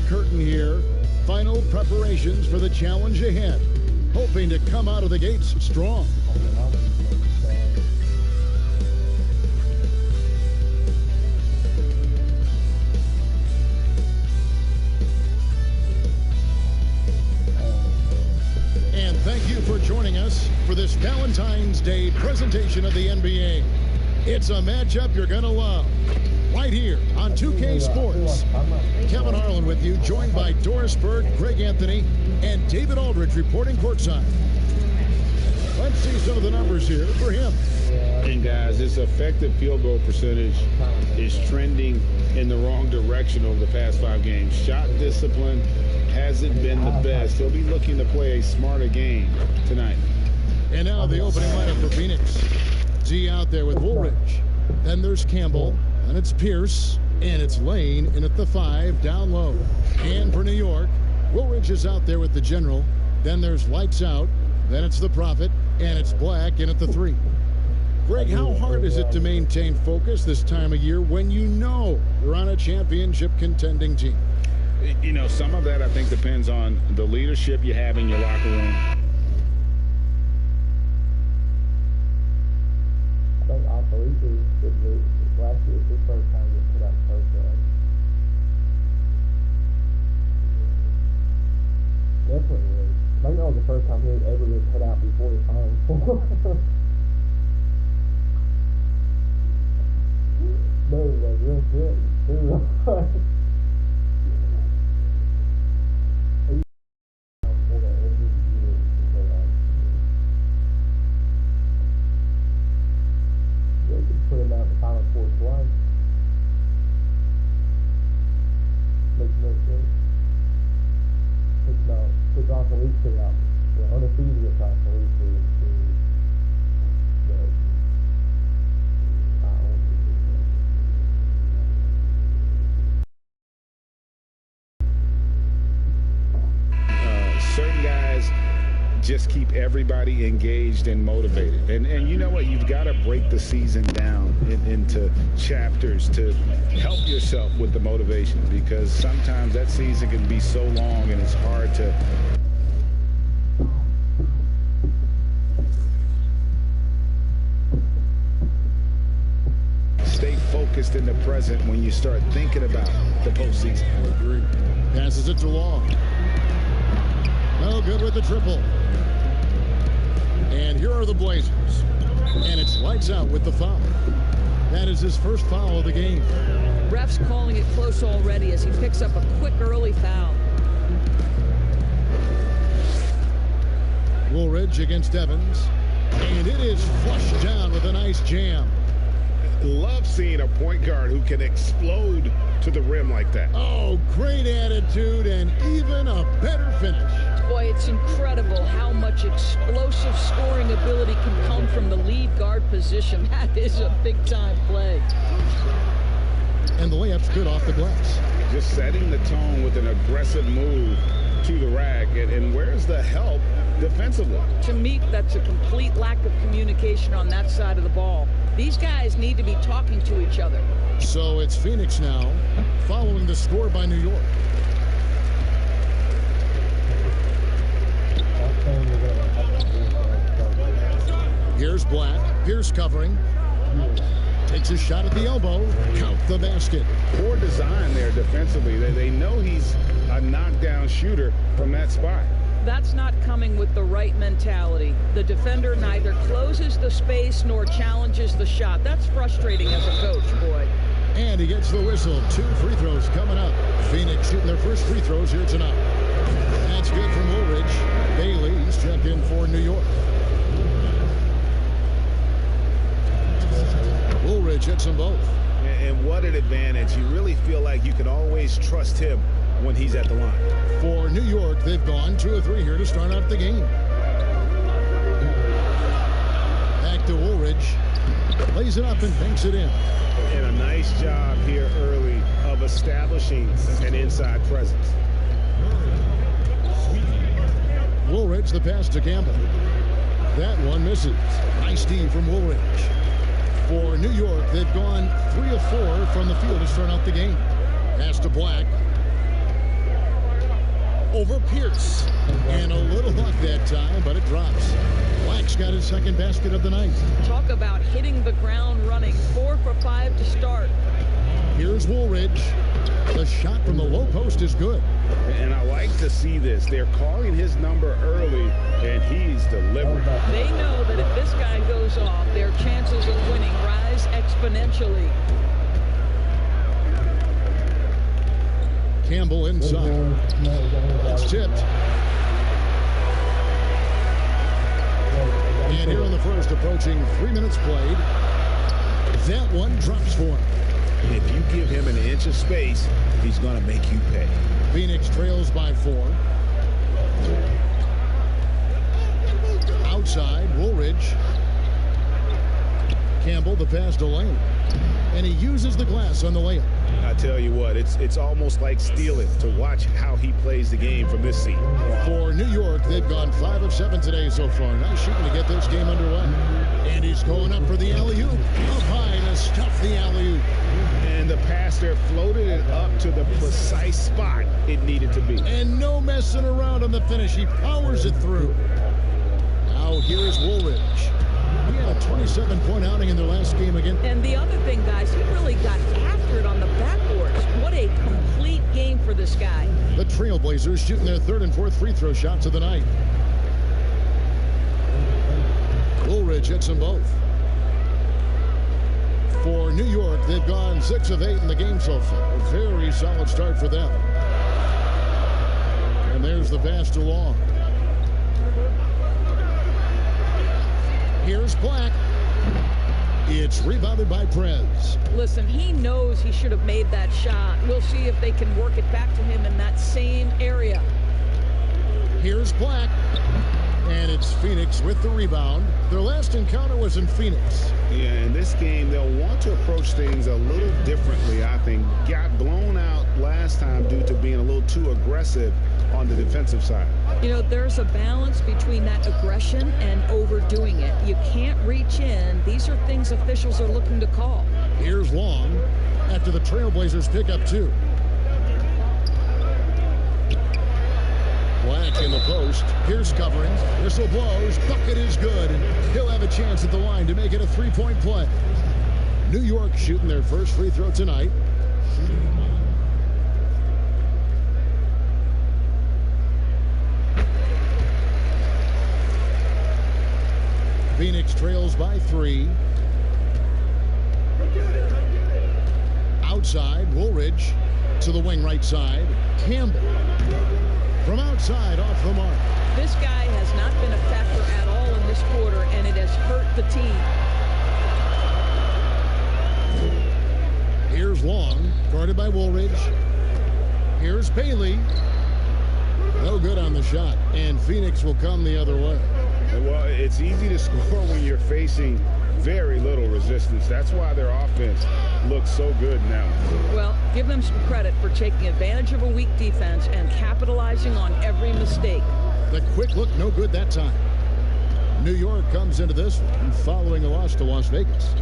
curtain here. Final preparations for the challenge ahead. Hoping to come out of the gates strong. And thank you for joining us for this Valentine's Day presentation of the NBA. It's a matchup you're going to love. Right here on 2K Sports. Kevin Harlan with you, joined by Doris Berg, Greg Anthony, and David Aldridge reporting courtside. Let's see some of the numbers here for him. And guys, his effective field goal percentage is trending in the wrong direction over the past 5 games. Shot discipline hasn't been the best. He'll be looking to play a smarter game tonight. And now the opening lineup for Phoenix. Z out there with Woolridge. Then there's Campbell. And it's Pierce, and it's Lane in at the 5, down low. And for New York, Woolridge is out there with the general. Then there's Lights Out. Then it's the Prophet, and it's Black in at the 3. Greg, how hard is it to maintain focus this time of year when you know you're on a championship contending team? You know, some of that I think depends on the leadership you have in your locker room. Last year was his first time getting put out the first round. Definitely was. I think that was the first time he had ever been put out before the Final Four. No, it was real good. Put him out in the Final Four twice. Makes no sense. It's off the league put out. The undefeated is off the league put Certain guys just keep everybody engaged and motivated. And you know what? You've got to break the season down into chapters to help yourself with the motivation, because sometimes that season can be so long and it's hard to stay focused in the present when you start thinking about the postseason. I agree. Passes it to Long. No good with the triple. And here are the Blazers. And it's Lights Out with the foul. That is his first foul of the game. Ref's calling it close already as he picks up a quick early foul. Woolridge against Evans. And it is flushed down with a nice jam. Love seeing a point guard who can explode to the rim like that. Oh, great attitude and even a better finish. Boy, it's incredible how much explosive scoring ability can come from the lead guard position. That is a big-time play. And the layup's good off the glass. Just setting the tone with an aggressive move to the rack. And where's the help defensively? To me, that's a complete lack of communication on that side of the ball. These guys need to be talking to each other. So it's Phoenix now, following the score by New York. Here's Black. Pierce covering. Takes a shot at the elbow. Count the basket. Poor design there defensively. They know he's a knockdown shooter from that spot. That's not coming with the right mentality. The defender neither closes the space nor challenges the shot. That's frustrating as a coach, boy. And he gets the whistle. 2 free throws coming up. Phoenix shooting their first free throws here tonight. That's good from Woolridge. Bailey, he's checked in for New York. Woolridge hits them both. And what an advantage. You really feel like you can always trust him when he's at the line. For New York, they've gone 2 of 3 here to start out the game. Back to Woolridge. Lays it up and banks it in. And a nice job here early of establishing an inside presence. Woolridge, the pass to Campbell. That one misses. Nice D from Woolridge. For New York, they've gone 3 of 4 from the field to start out the game. Pass to Black. over Pierce. And a little luck that time, but it drops. Black's got his second basket of the night. Talk about hitting the ground running. 4 for 5 to start. Here's Woolridge. The shot from the low post is good. And I like to see this. They're calling his number early, and he's delivering. They know that if this guy goes off, their chances of winning rise exponentially. Campbell inside. It's tipped. And here in the first, approaching 3 minutes played. That one drops for him. If you give him an inch of space, he's going to make you pay. Phoenix trails by 4. Outside, Woolridge. Campbell, the pass to Lane. And he uses the glass on the layup. I tell you what, it's almost like stealing to watch how he plays the game from this seat. For New York, they've gone 5 of 7 today so far. Nice shooting to get this game underway. And he's going up for the alley-oop. Up high to stuff the alley-oop. And the pass there floated it up to the precise spot it needed to be. And no messing around on the finish. He powers it through. Now here's Woolridge. He had a 27-point outing in their last game again. And the other thing, guys, he really got after it on the backboards. What a complete game for this guy. The Trailblazers shooting their 3rd and 4th free throw shots of the night. Woolridge hits them both. For New York, they've gone 6 of 8 in the game so far. A very solid start for them. And there's the pass to Long. Here's Black. It's rebounded by Prez. Listen, he knows he should have made that shot. We'll see if they can work it back to him in that same area. Here's Black. And it's Phoenix with the rebound. Their last encounter was in Phoenix. Yeah, in this game, they'll want to approach things a little differently, I think. Got blown out last time due to being a little too aggressive on the defensive side. You know, there's a balance between that aggression and overdoing it. You can't reach in. These are things officials are looking to call. Here's Long after the Trailblazers pick up 2. Black in the post. Here's covering. Whistle blows. Bucket is good. And he'll have a chance at the line to make it a 3-point play. New York shooting their first free throw tonight. Phoenix trails by 3. Outside, Woolridge to the wing right side. Campbell from outside off the mark. This guy has not been a factor at all in this quarter, and it has hurt the team. Here's Long, guarded by Woolridge. Here's Bailey. No good on the shot, and Phoenix will come the other way. Well, it's easy to score when you're facing very little resistance. That's why their offense looks so good now. Well, give them some credit for taking advantage of a weak defense and capitalizing on every mistake. The quick look, no good that time. New York comes into this one following a loss to Las Vegas.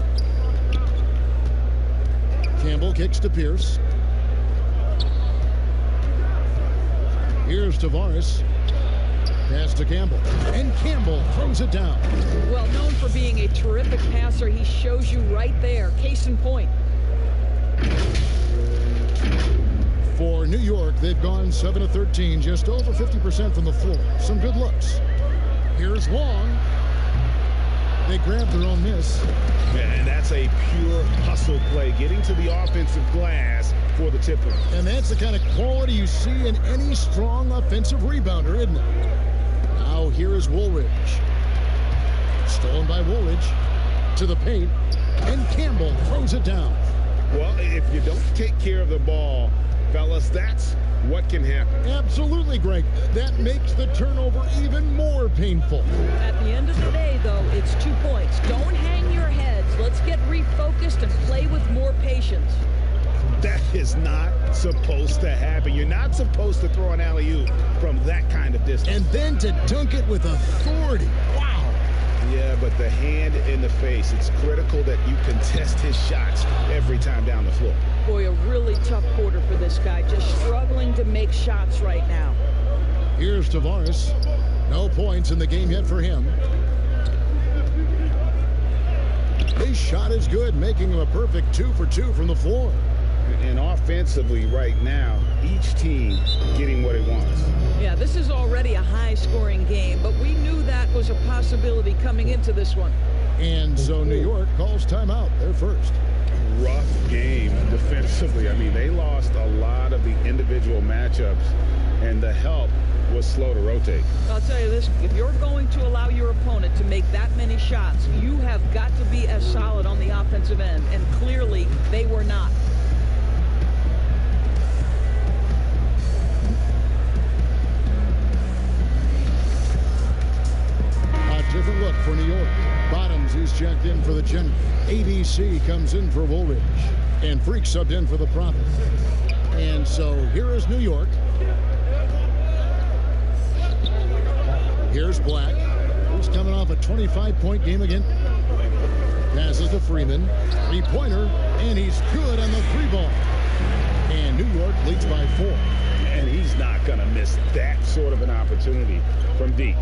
Campbell kicks to Pierce. Here's Tavares. Pass to Campbell. And Campbell throws it down. Well, known for being a terrific passer, he shows you right there. Case in point. For New York, they've gone 7 of 13, just over 50% from the floor. Some good looks. Here's Long. They grab their own miss. And that's a pure hustle play, getting to the offensive glass for the tipper. And that's the kind of quality you see in any strong offensive rebounder, isn't it? Now here is Woolridge. Stolen by Woolridge to the paint, and Campbell throws it down. Well, if you don't take care of the ball, fellas, that's what can happen. Absolutely, Greg. That makes the turnover even more painful. At the end of the day, though, it's 2 points. Don't hang your heads. Let's get refocused and play with more patience. That is not supposed to happen. You're not supposed to throw an alley-oop from that kind of distance. And then to dunk it with authority. Wow. Yeah, but the hand in the face, it's critical that you contest his shots every time down the floor. Boy, a really tough quarter for this guy. Just struggling to make shots right now. Here's Tavares. No points in the game yet for him. His shot is good, making him a perfect 2 for 2 from the floor. And offensively right now, each team getting what it wants. Yeah, this is already a high-scoring game, but we knew that was a possibility coming into this one. And so New York calls timeout. They're first. Rough game defensively. I mean, they lost a lot of the individual matchups, and the help was slow to rotate. I'll tell you this, if you're going to allow your opponent to make that many shots, you have got to be as solid on the offensive end, and clearly they were not. A different look for New York. Bottoms, he's checked in for the General. ABC comes in for Woolridge. And Freak subbed in for the Prophet. And so here is New York. Here's Black. He's coming off a 25-point game again. Passes to Freeman. Three-pointer. And he's good on the three ball. And New York leads by 4. And he's not going to miss that sort of an opportunity from deep.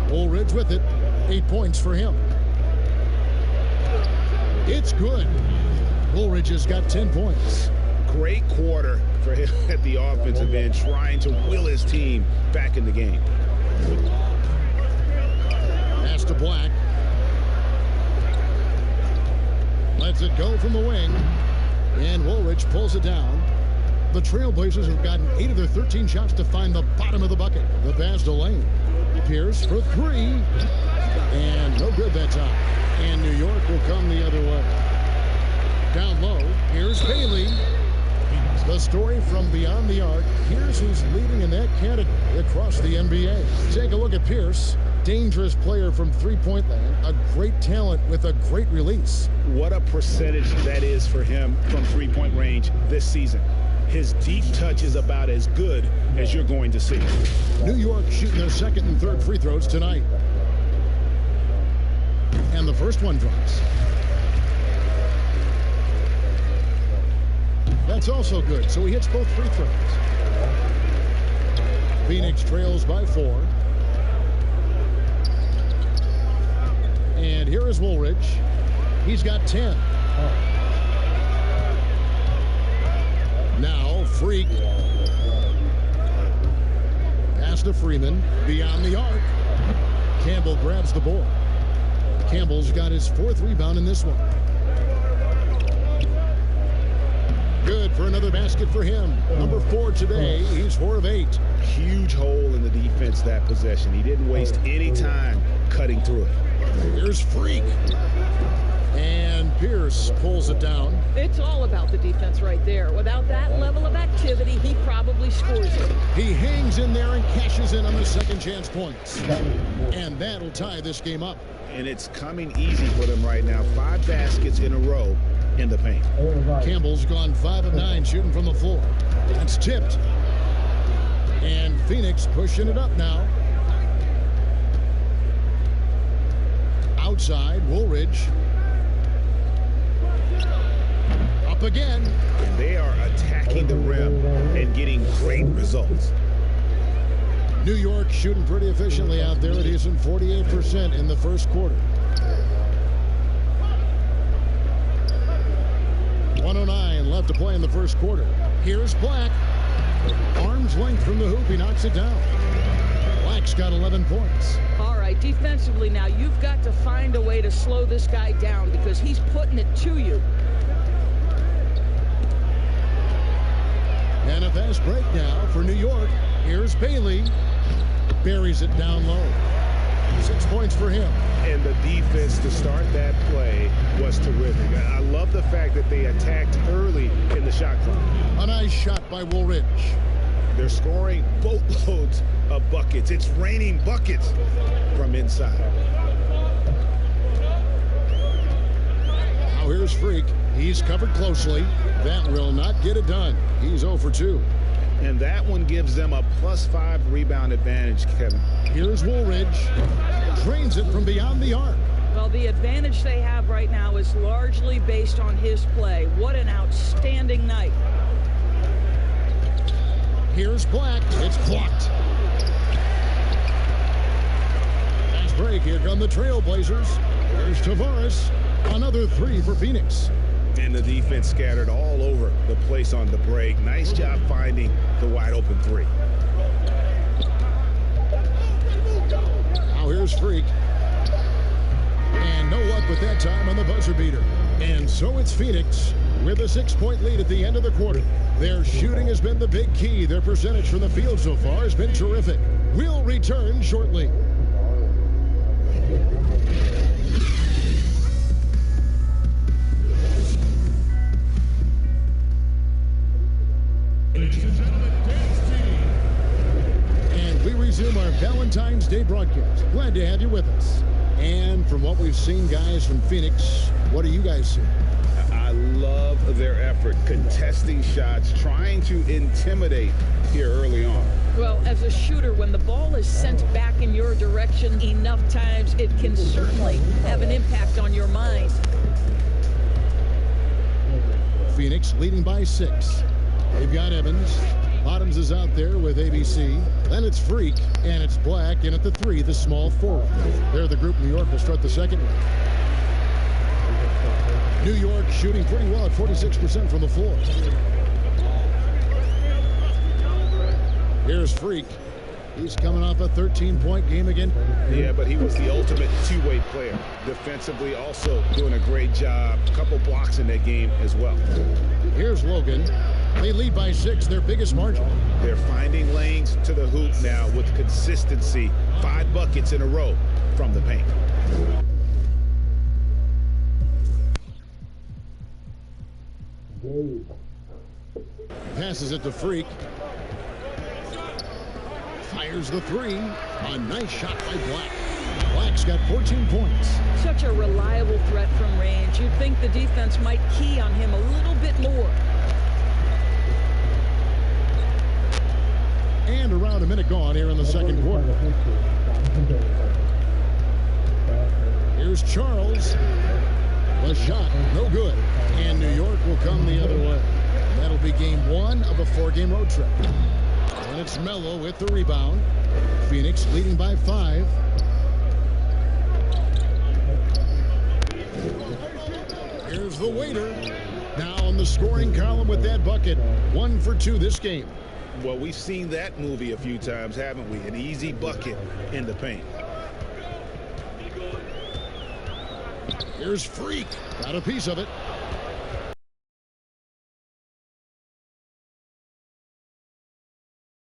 Woolridge with it. 8 points for him. It's good. Woolridge has got 10 points. Great quarter for him at the offensive end, trying to will his team back in the game. Pass to Black. Lets it go from the wing. And Woolridge pulls it down. The Trailblazers have gotten 8 of their 13 shots to find the bottom of the bucket. The pass to Lane. Pierce for 3. And no good that time. And New York will come the other way. Down low, here's Bailey. The story from beyond the arc. Here's who's leading in that category across the NBA. Take a look at Pierce. Dangerous player from three-point land. A great talent with a great release. What a percentage that is for him from three-point range this season. His deep touch is about as good as you're going to see. New York shooting their second and third free throws tonight. And the first one drops. That's also good, so he hits both free throws. Phoenix trails by 4. And here is Woolridge. He's got 10. Now, Freak. Pass to Freeman. Beyond the arc. Campbell grabs the board. Campbell's got his 4th rebound in this one. Good for another basket for him. Number 4 today. He's 4 of 8. Huge hole in the defense that possession. He didn't waste any time cutting through it. Here's Freak. And Pierce pulls it down. It's all about the defense right there. Without that level of activity, he probably scores it. He hangs in there and cashes in on the second chance points. And that'll tie this game up. And it's coming easy for them right now. 5 baskets in a row in the paint. Campbell's gone 5 of 9 shooting from the floor. That's tipped. And Phoenix pushing it up now. Outside, Woolridge. Up again. And they are attacking the rim and getting great results. New York shooting pretty efficiently out there. It is in 48% in the first quarter. 1:09 left to play in the first quarter. Here's Black. Arm's length from the hoop. He knocks it down. Black's got 11 points. All right, defensively now, you've got to find a way to slow this guy down because he's putting it to you. And a fast break now for New York. Here's Bailey. Buries it down low. 6 points for him. And the defense to start that play was terrific. I love the fact that they attacked early in the shot clock. A nice shot by Woolridge. They're scoring boatloads of buckets. It's raining buckets from inside. Now here's Freak. He's covered closely. That will not get it done. He's 0 for 2. And that one gives them a +5 rebound advantage, Kevin. Here's Woolridge. Drains it from beyond the arc. Well, the advantage they have right now is largely based on his play. What an outstanding night. Here's Black. It's blocked. Fast break. Here come the Trailblazers. Here's Tavares. Another three for Phoenix. And the defense scattered all over the place on the break. Nice job finding the wide open three. Now here's Freak. And no luck with that time on the buzzer beater. And so it's Phoenix with a 6-point lead at the end of the quarter. Their shooting has been the big key. Their percentage from the field so far has been terrific. We'll return shortly. And we resume our Valentine's Day broadcast. Glad to have you with us. And from what we've seen, guys, from Phoenix, what do you guys see? I love their effort, contesting shots, trying to intimidate here early on. Well, as a shooter, when the ball is sent back in your direction enough times, it can certainly have an impact on your mind. Phoenix leading by 6. They've got Evans. Bottoms is out there with ABC. Then it's Freak, and it's Black, and at the 3, the small forward. They're the group. New York will start the second one. New York shooting pretty well at 46% from the floor. Here's Freak. He's coming off a 13-point game again. Yeah, but he was the ultimate two-way player. Defensively, also doing a great job. A couple blocks in that game as well. Here's Logan. They lead by 6, their biggest margin. They're finding lanes to the hoop now with consistency. 5 buckets in a row from the paint. Passes it to Freak. Fires the 3. A nice shot by Black. Black's got 14 points. Such a reliable threat from range. You'd think the defense might key on him a little bit more. And around a minute gone here in the second quarter. Here's Charles. The shot, no good. And New York will come the other way. That'll be game 1 of a 4-game road trip. And it's Melo with the rebound. Phoenix leading by 5. Here's the waiter. Now on the scoring column with that bucket. 1 for 2 this game. Well, we've seen that movie a few times, haven't we? An easy bucket in the paint. Here's Freak. Got a piece of it.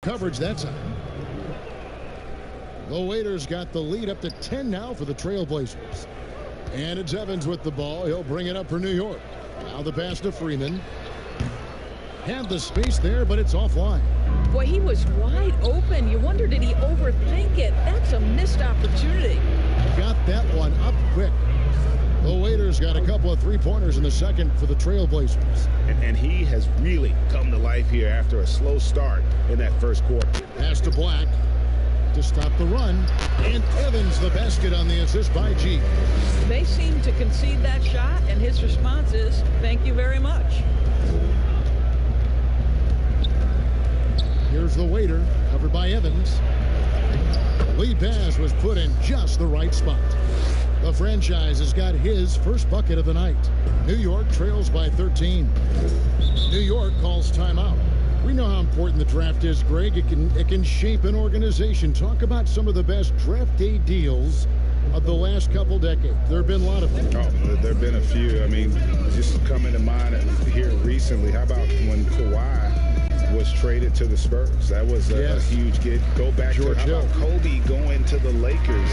Coverage that time. The Waiters got the lead up to 10 now for the Trailblazers. And it's Evans with the ball. He'll bring it up for New York. Now the pass to Freeman. Had the space there, but it's offline. Boy, he was wide open. You wonder, did he overthink it? That's a missed opportunity. Got that one up quick. The Waiters got a couple of three-pointers in the second for the Trailblazers. And he has really come to life here after a slow start in that first quarter. Pass to Black to stop the run. And Evans the basket on the assist by G. They seem to concede that shot, and his response is, thank you very much. Here's the Waiter, covered by Evans. Lead pass was put in just the right spot. The franchise has got his first bucket of the night. New York trails by 13. New York calls timeout. We know how important the draft is, Greg. It can shape an organization. Talk about some of the best draft day deals of the last couple decades. There have been a lot of them. Oh, there have been a few. I mean, just coming to mind here recently. How about when Kawhi was traded to the Spurs? That was a huge get. Go back George to how about Kobe going to the Lakers,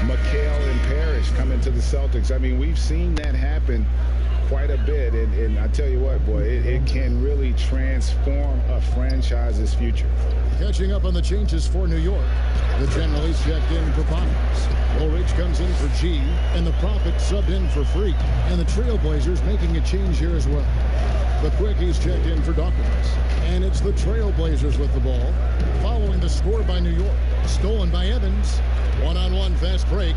McHale and Parrish coming to the Celtics. I mean, we've seen that happen quite a bit, and I tell you what, boy, it can really transform a franchise's future. Catching up on the changes for New York. The general's checked in for Poppins. Woolridge comes in for G, and the Prophet subbed in for Freak. And the Trailblazers making a change here as well. The Quickies checked in for Dawkins. And it's the Trailblazers with the ball, following the score by New York. Stolen by Evans. One-on-one fast break.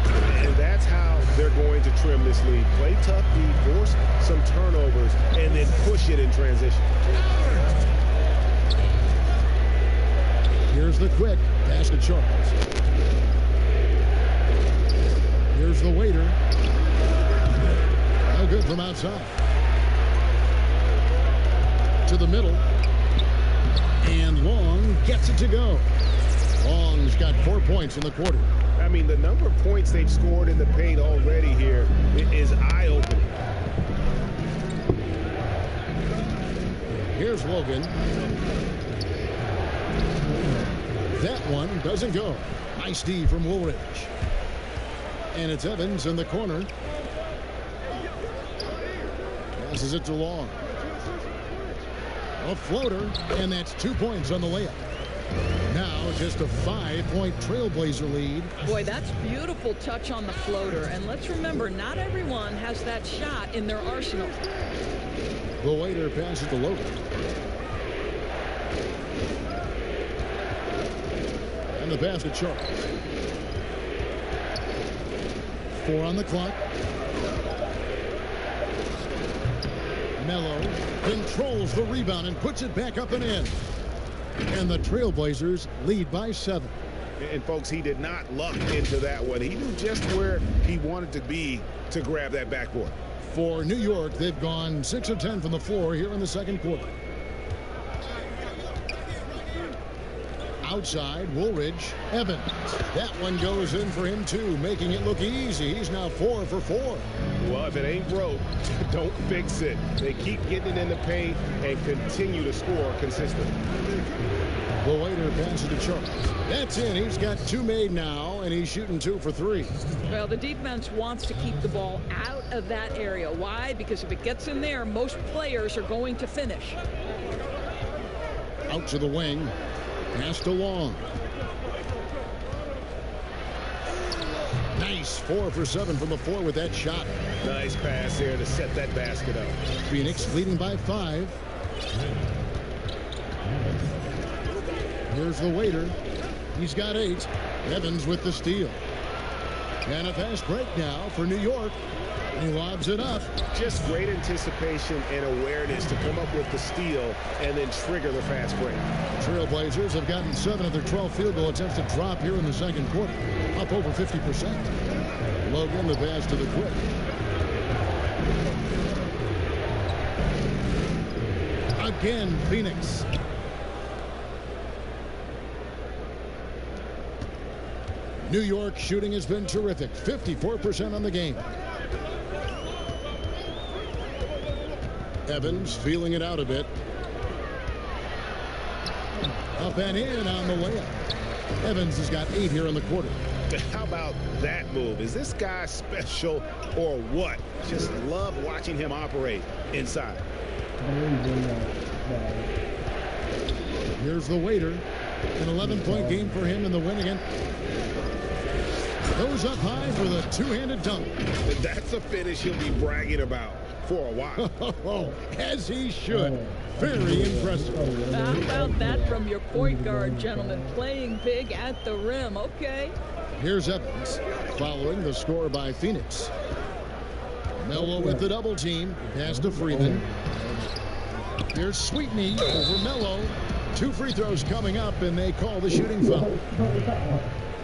And that's how they're going to trim this lead. Play tough D, force some turnovers, and then push it in transition. Here's the quick pass to Charles. Here's the waiter. No good from outside. To the middle. And Long gets it to go. Long's got 4 points in the quarter. I mean, the number of points they've scored in the paint already here is eye-opening. Here's Logan. That one doesn't go. Nice D from Woolridge. And it's Evans in the corner. Passes it to Long. A floater, and that's 2 points on the layup. Now just a 5-point Trailblazer lead. Boy, that's beautiful touch on the floater. And let's remember, not everyone has that shot in their arsenal. The waiter passes to Logan. And the pass to Charles. 4 on the clock. Melo controls the rebound and puts it back up and in. And the Trailblazers lead by 7. And folks, he did not luck into that one. He knew just where he wanted to be to grab that backboard. For New York, they've gone 6 of 10 from the floor here in the second quarter. Outside, Woolridge, Evans. That one goes in for him too, making it look easy. He's now 4 for 4. Well, if it ain't broke, don't fix it. They keep getting it in the paint and continue to score consistently. The waiter passes to Charles. That's in. He's got 2 made now, and he's shooting 2 for 3. Well, the defense wants to keep the ball out of that area. Why? Because if it gets in there, most players are going to finish. Out to the wing. Pass to Long. Nice 4 for 7 from the floor with that shot. Nice pass there to set that basket up. Phoenix leading by 5. Here's the waiter. He's got 8. Evans with the steal. And a fast break now for New York. He lobs it up. Just great anticipation and awareness to come up with the steal and then trigger the fast break. Trailblazers have gotten 7 of their 12 field goal attempts to drop here in the second quarter. Up over 50%. Logan, the pass to the quick. Again, Phoenix. New York shooting has been terrific. 54% on the game. Evans feeling it out a bit. Up and in on the layup. Evans has got 8 here in the quarter. How about that move? Is this guy special or what? Just love watching him operate inside. Here's the waiter. An 11-point game for him in the win again. Goes up high for the two-handed dunk. That's a finish he'll be bragging about for a while. As he should. Very impressive. How about that from your point guard, gentlemen? Playing big at the rim. Okay. Here's Evans following the score by Phoenix. Melo with the double team. Pass to Freeman. Here's Sweetney over Melo. 2 free throws coming up, and they call the shooting foul.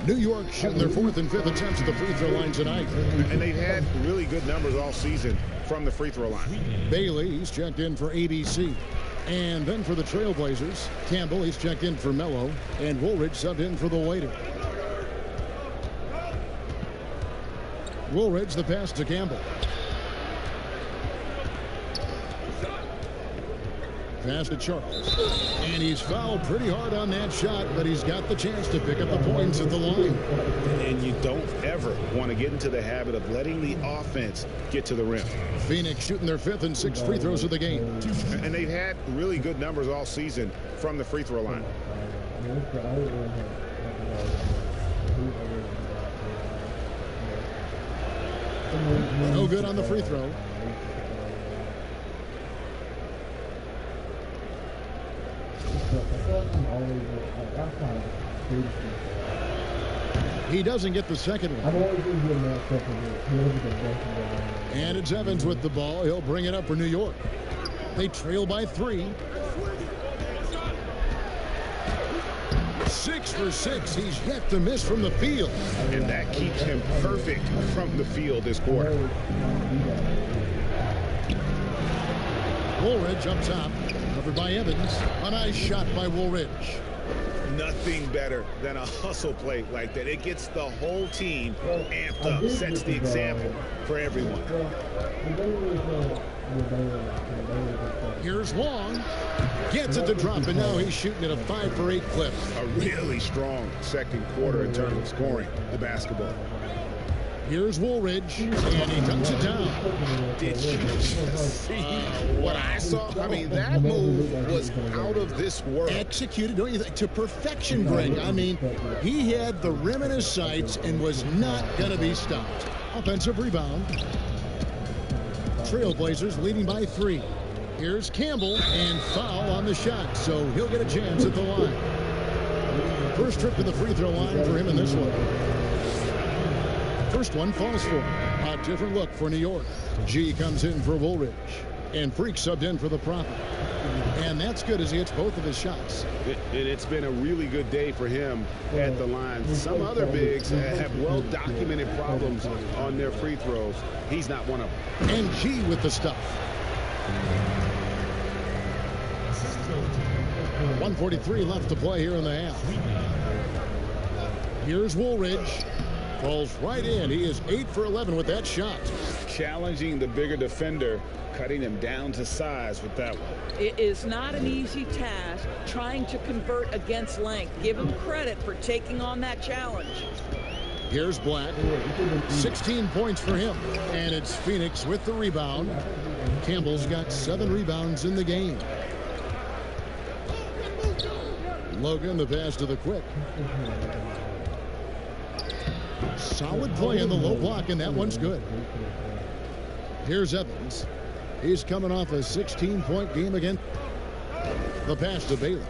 New York shooting their 4th and 5th attempts at the free throw line tonight. And they've had really good numbers all season from the free throw line. Bailey, he's checked in for ABC. And then for the Trailblazers, Campbell, he's checked in for Melo. And Woolridge subbed in for the waiter. Woolridge, the pass to Campbell. Pass to Charles. And he's fouled pretty hard on that shot, but he's got the chance to pick up the points at the line. And you don't ever want to get into the habit of letting the offense get to the rim. Phoenix shooting their 5th and 6th free throws of the game. And they've had really good numbers all season from the free throw line. No good on the free throw. He doesn't get the second one. And it's Evans with the ball. He'll bring it up for New York. They trail by 3. for 6. He's yet to miss from the field. And that keeps him perfect from the field this quarter. Woolridge up top, covered by Evans. A nice shot by Woolridge. Nothing better than a hustle play like that. It gets the whole team amped up, sets the example for everyone. Here's Long. Gets it to drop, and now he's shooting at a 5 for 8 clip. A really strong second quarter in terms of scoring the basketball. Here's Woolridge, and he dunks it down. Did you just see what I saw? I mean, that move was out of this world. Executed, don't you think, to perfection, Greg. I mean, he had the rim in his sights and was not going to be stopped. Offensive rebound. Trailblazers leading by 3. Here's Campbell, and foul on the shot, so he'll get a chance at the line. First trip to the free throw line for him in this one. First one falls for him. A different look for New York. G comes in for Woolridge, and Freak subbed in for the Prophet. And that's good as he hits both of his shots. It's been a really good day for him at the line. Some other bigs have well-documented problems on their free throws. He's not one of them. And G with the stuff. 1:43 left to play here in the half. Here's Woolridge. Falls right in. He is 8 for 11 with that shot. Challenging the bigger defender, cutting him down to size with that one. It is not an easy task trying to convert against length. Give him credit for taking on that challenge. Here's Black. 16 points for him. And it's Phoenix with the rebound. Campbell's got 7 rebounds in the game. Logan, the pass to the quick. Solid play in the low block, and that one's good. Here's Evans. He's coming off a 16-point game again. The pass to Bailey.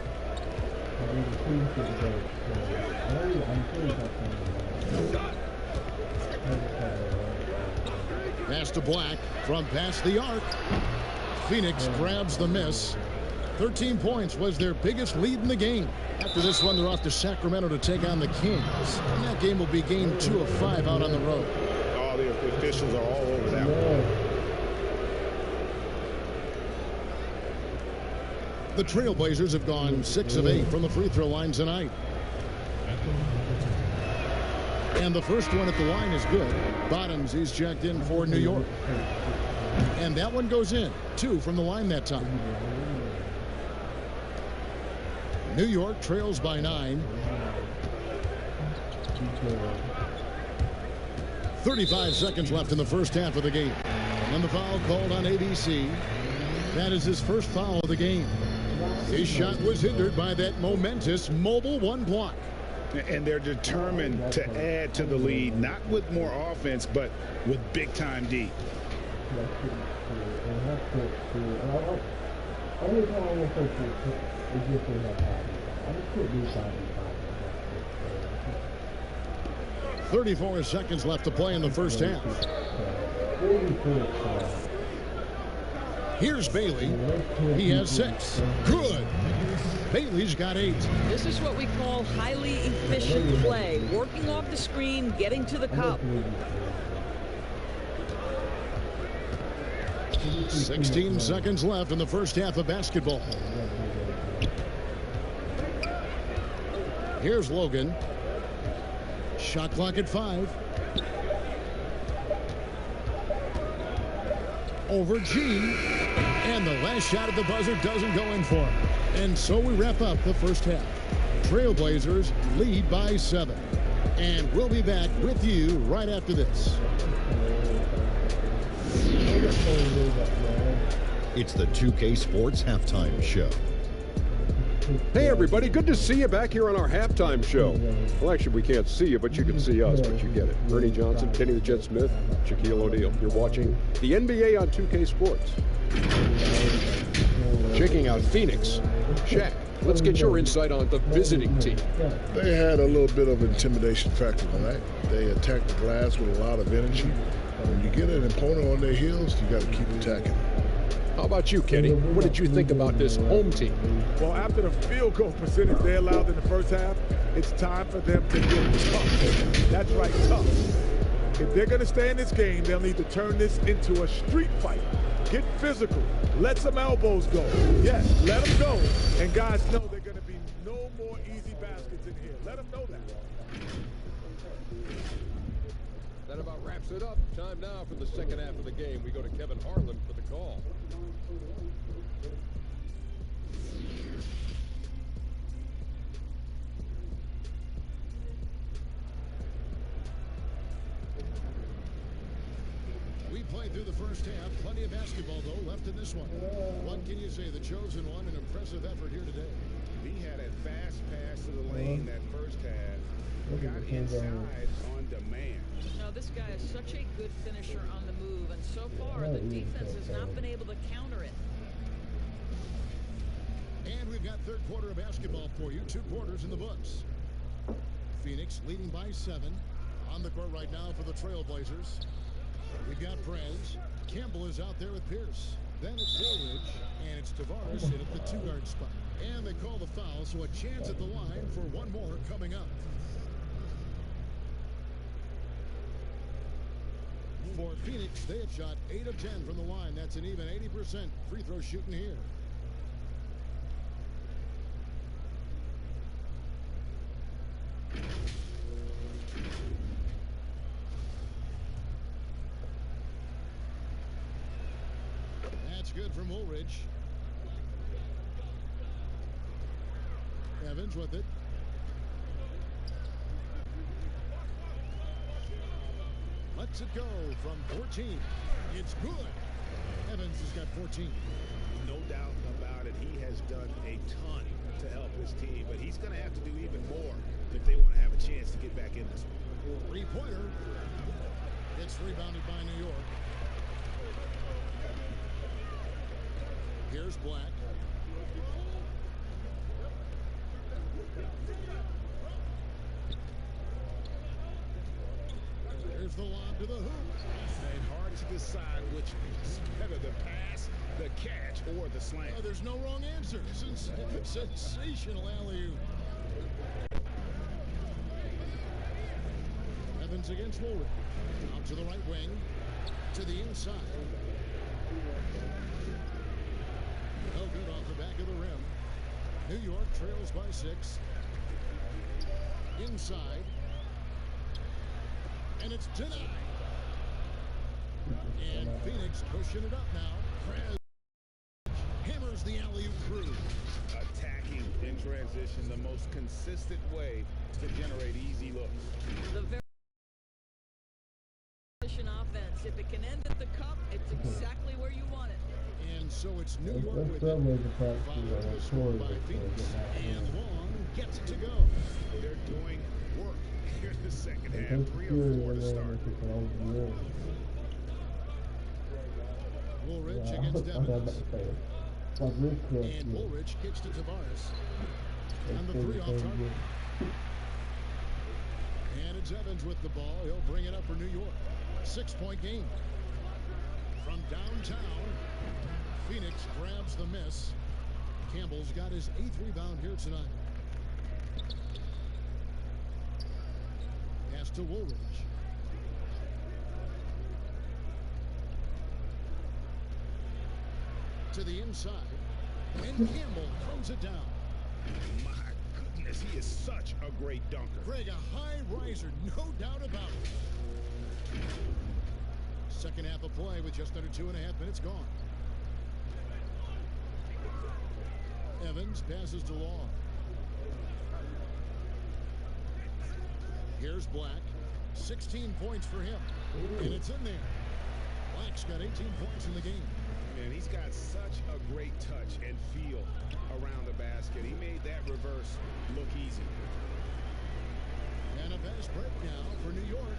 Pass to Black from past the arc. Phoenix grabs the miss. 13 points was their biggest lead in the game. After this one, they're off to Sacramento to take on the Kings. And that game will be game 2 of 5 out on the road. Oh, the officials are all over that one. The Trailblazers have gone 6 of 8 from the free throw line tonight. And the first one at the line is good. Bottoms, he's checked in for New York. And that one goes in. 2 from the line that time. New York trails by 9. 35 seconds left in the first half of the game. And the foul called on ABC. That is his first foul of the game. His shot was hindered by that momentous mobile 1 block. And they're determined to add to the lead, not with more offense, but with big-time D. Only time I will take is just in that time. I just couldn't do something. 34 seconds left to play in the first half. Here's Bailey. He has 6. Good. Bailey's got 8. This is what we call highly efficient play. Working off the screen, getting to the cup. 16 seconds left in the first half of basketball. Here's Logan. Shot clock at 5. Over G. And the last shot at the buzzer doesn't go in for him. And so we wrap up the first half. Trailblazers lead by 7. And we'll be back with you right after this. It's the 2K Sports Halftime Show. Hey everybody, good to see you back here on our halftime show. Well, actually we can't see you, but you can see us, but you get it. Ernie Johnson, Kenny the Jet Smith, Shaquille O'Neal. You're watching the NBA on 2K Sports. Checking out Phoenix. Shaq, let's get your insight on the visiting team. They had a little bit of intimidation factor tonight. They attacked the glass with a lot of energy. When you get an opponent on their heels, you got to keep attacking. How about you, Kenny? What did you think about this home team? Well, after the field goal percentage they allowed in the first half, it's time for them to get tough. That's right, tough. If they're going to stay in this game, they'll need to turn this into a street fight. Get physical. Let some elbows go. Yes, let them go. And guys know they're going to be no more easy baskets in here. Let them know that. That about wraps it up. Time now for the second half of the game. We go to Kevin Harlan for the call. We played through the first half. Plenty of basketball, though, left in this one. What can you say? The chosen one, an impressive effort here today. He had a fast pass to the lane that first half. Got inside on demand. Now, this guy is such a good finisher on the move, and so far the defense has not been able to counter it. And we've got third quarter of basketball for you. 2 quarters in the books. Phoenix leading by 7. On the court right now for the Trailblazers. We've got Prez. Campbell is out there with Pierce. Then it's Woolridge, and it's Tavares in at the 2-guard spot. And they call the foul, so a chance at the line for one more coming up. For Phoenix, they have shot 8 of 10 from the line. That's an even 80% free throw shooting here. That's good from Woolridge. Evans with it. Lets it go from 14. It's good. Evans has got 14. No doubt about it. He has done a ton to help his team, but he's going to have to do even more if they want to have a chance to get back in this one. Three-pointer. It's rebounded by New York. Here's Black. Here's the lob to the hoop. And hard to decide which is better, the pass, the catch, or the slam. Oh, there's no wrong answer. Sensational alley-oop. Evans against Woolridge. Out to the right wing. To the inside. No good off the back of the rim. New York trails by 6. Inside. And it's denied. And Phoenix pushing it up now. Prez hammers the alley-oop through. Attacking in transition, the most consistent way to generate easy looks. The very offense. If it can end at the cup, it's exactly where you want it. And so it's New York with it. Following the score by Phoenix. And Long gets it to go. They're doing work here in the second half. 3 or 4 to start. Woolridge against Evans. And Woolridge kicks to Tavares. And the 3 off target. And it's Evans with the ball. He'll bring it up for New York. 6-point game. From downtown, Phoenix grabs the miss. Campbell's got his 8th rebound here tonight. Pass to Woolridge. To the inside. And Campbell throws it down. My goodness, he is such a great dunker. Greg, a high riser, no doubt about it. Second half of play with just under 2.5 minutes gone. Evans passes to Long. Here's Black. 16 points for him. And it's in there. Black's got 18 points in the game. And he's got such a great touch and feel around the basket. He made that reverse look easy. And a fast break now for New York.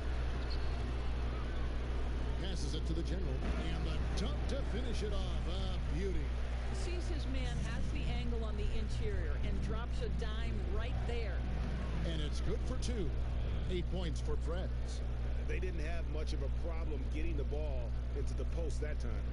Passes it to the general. And the dunk to finish it off. A beauty. Sees his man, has the angle on the interior, and drops a dime right there. And it's good for 2. 8 points for Prez. They didn't have much of a problem getting the ball into the post that time.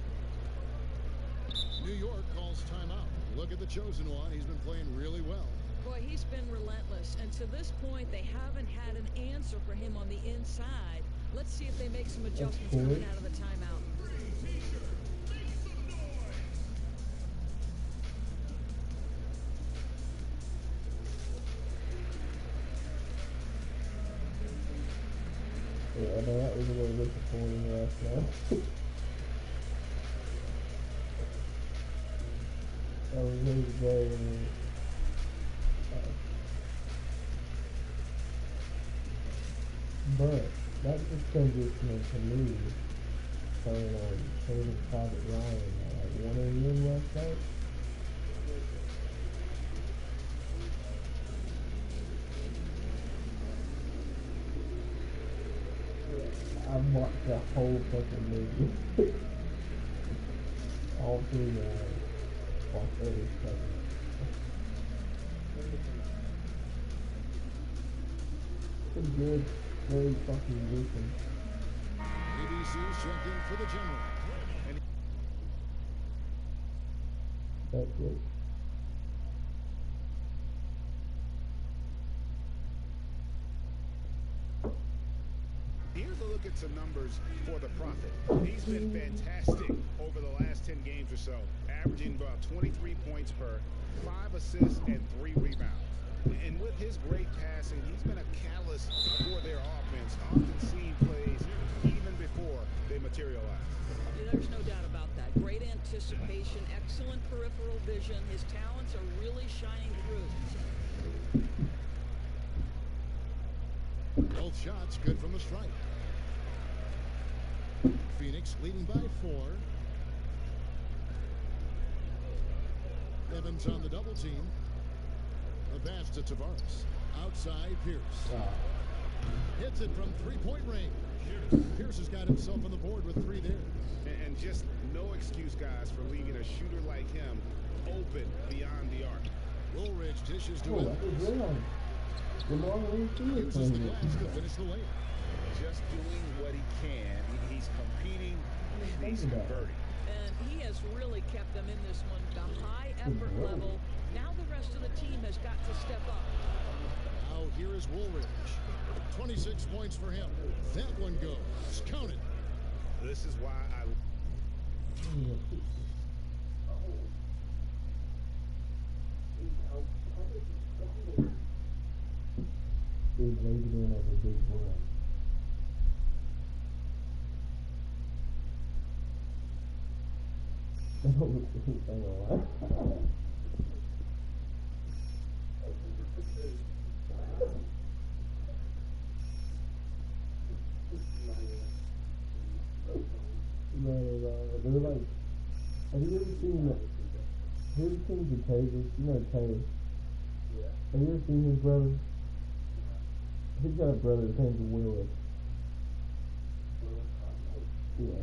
New York calls timeout. Look at the chosen one. He's been playing really well. Boy, he's been relentless, and to this point, they haven't had an answer for him on the inside. Let's see if they make some adjustments coming out of the timeout. Yeah, no, that was a little disappointing last night. That was his day. But that just transitioned to me turning on Saving Private Ryan at 1 a.m. last night. I watched the whole fucking movie. All through watched every second. It's a good, very fucking listen. ABC's checked in for the general. That's it. Here's a look at some numbers for the Prophet. He's been fantastic over the last 10 games or so, averaging about 23 points per, 5 assists, and 3 rebounds. And with his great passing, he's been a catalyst for their offense, often seeing plays even before they materialize. There's no doubt about that. Great anticipation, excellent peripheral vision. His talents are really shining through. Both shots good from the stripe. Phoenix leading by 4. Evans on the double team. A pass to Tavares. Outside Pierce. Hits it from three-point range. Pierce has got himself on the board with 3 there. And just no excuse, guys, for leaving a shooter like him open beyond the arc. Woolridge dishes to That was Evans. wrong. The long way to it. Uses the glass to finish the layup. Just doing what he can. He's competing, and he's converting. And he has really kept them in this one, the high effort level. Now the rest of the team has got to step up. Now here is Woolridge. 26 points for him. That one goes. Count it. This is why I... Dude, laid it in as a big boy. I don't look at anything alive. No, they're like, have you ever seen that? Have you ever seen the Taylor? You know Taylor? Yeah. Have you ever seen his brother? He's got a brother, his name's Willis. Yeah.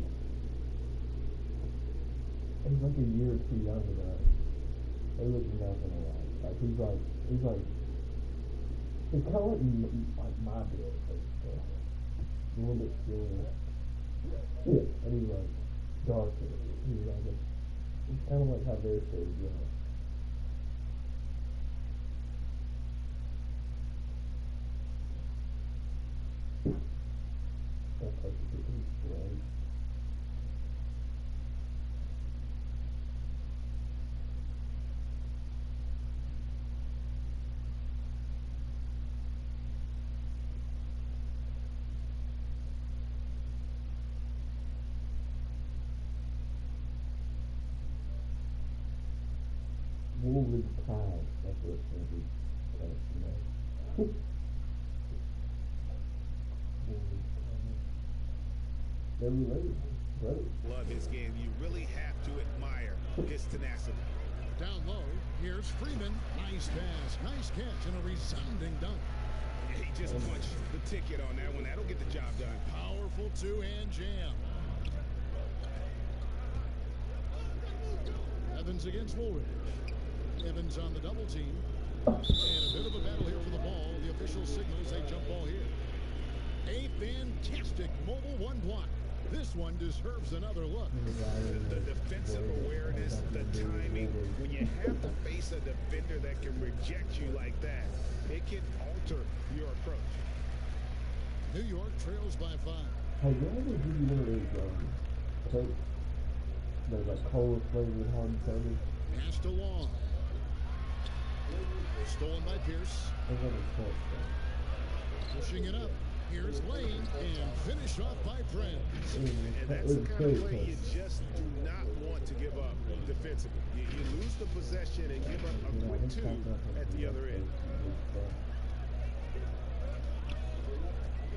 He's like a year or 2 younger than us. They look nothing alike. Like he's kind of like my build, basically. A little bit skinnier. Yeah, and he's like darker. He's kind of like how they're so young. That's like he's great. Woolridge Tide, that's what it's going to be. They're related. Right. Love his game. You really have to admire his tenacity. Down low, here's Freeman. Nice pass, nice catch, and a resounding dunk. He just punched the ticket on that one. That'll get the job done. Powerful two-hand jam. Evans against Woolridge. Evans on the double team. And a bit of a battle here for the ball. The official signals a jump ball here. A fantastic mobile one block. This one deserves another look. The defensive awareness, the timing. When you have to face a defender that can reject you like that, it can alter your approach. New York trails by 5. Hey, you ever do one of those cakes? Those like cold flavored hard sodas? Passed along. Stolen by Pierce. Those are the cakes. Pushing it up. Here's Lane and finish off by Prince. And that's the kind of play you just do not want to give up defensively. You lose the possession and give up a quick 2 at the other end.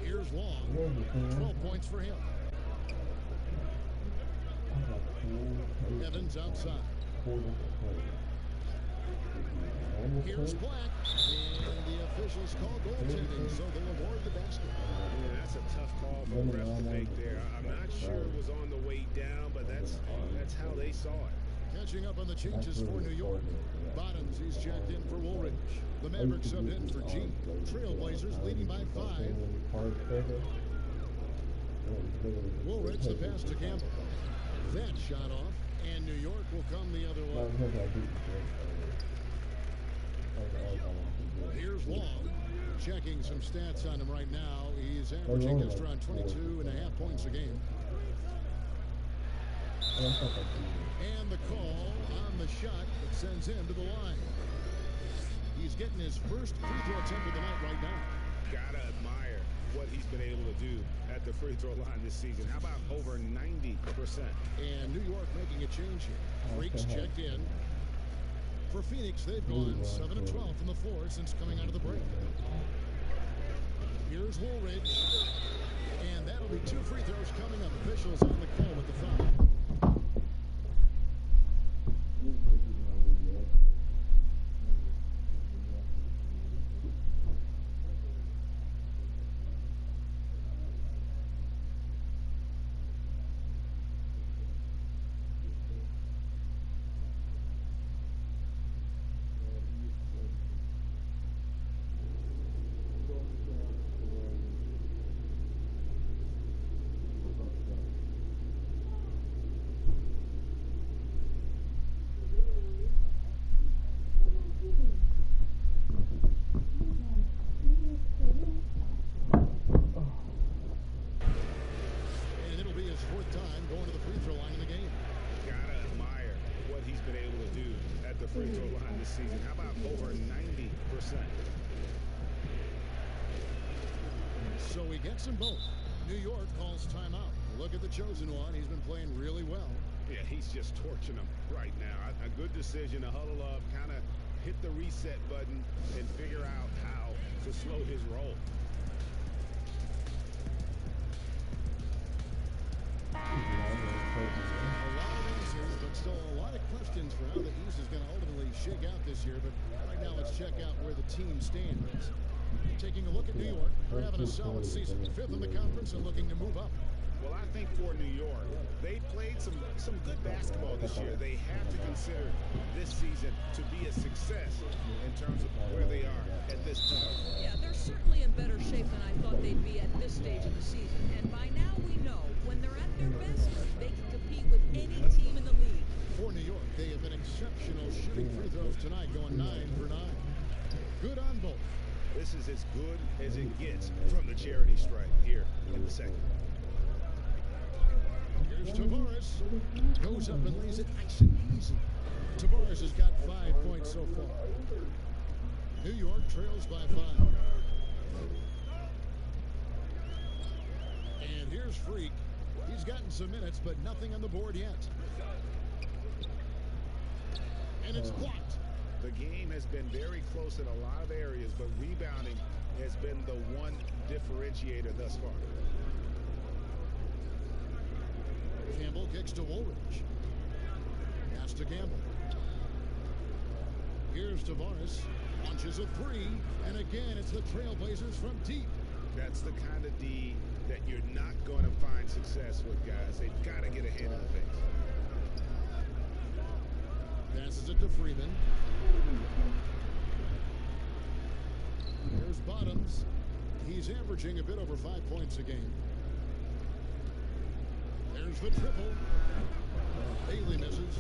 Here's Long. 12 points for him. Evans outside. Here's Black. And the officials call goaltending, so they'll award the basket. Yeah, that's a tough call for the refs to make there. I'm not sure it was on the way down, but that's how they saw it. Catching up on the changes for New York. Bottoms, he's checked in for Woolridge. The Mavericks subbed in for G. Trailblazers leading by 5. Woolridge, the pass to Campbell. That shot off, and New York will come the other way. Here's Long. Checking some stats on him right now. He's averaging just around 22.5 points a game. And the call on the shot that sends him to the line. He's getting his first free throw attempt of the night right now. Gotta admire what he's been able to do at the free throw line this season. How about over 90%? And New York making a change here. Freaks checked in. For Phoenix, they've gone 7 of 12 from the floor since coming out of the break. Here's Woolridge. And that'll be 2 free throws coming up. Officials on the call with the foul. So he gets them both. New York calls timeout. Look at the chosen one. He's been playing really well. Yeah, he's just torching them right now. A good decision to huddle up, kind of hit the reset button, and figure out how to slow his roll. A lot of answers, but still a lot of questions for how the East is going to ultimately shake out this year. But right now, let's check out where the team stands. Taking a look at New York, they're having a solid season. 5th in the conference and looking to move up. Well, I think for New York, they played some good basketball this year. They have to consider this season to be a success in terms of where they are at this time. Yeah, they're certainly in better shape than I thought they'd be at this stage of the season. And by now we know when they're at their best, they can compete with any team in the league. For New York, they have been exceptional shooting free throws tonight, going 9 for 9. Good on both. This is as good as it gets from the charity stripe here in the second. Here's Tavares. Goes up and lays it nice and easy. Tavares has got 5 points so far. New York trails by 5. And here's Freak. He's gotten some minutes, but nothing on the board yet. And it's blocked. The game has been very close in a lot of areas, but rebounding has been the one differentiator thus far. Campbell kicks to Woolridge. Pass to Campbell. Here's Tavares. Launches a 3. And again, it's the Trailblazers from deep. That's the kind of D that you're not going to find success with, guys. They've got to get a hand in the face. Passes it to Freeman. Here's Bottoms. He's averaging a bit over 5 points a game. There's the triple. Bailey misses.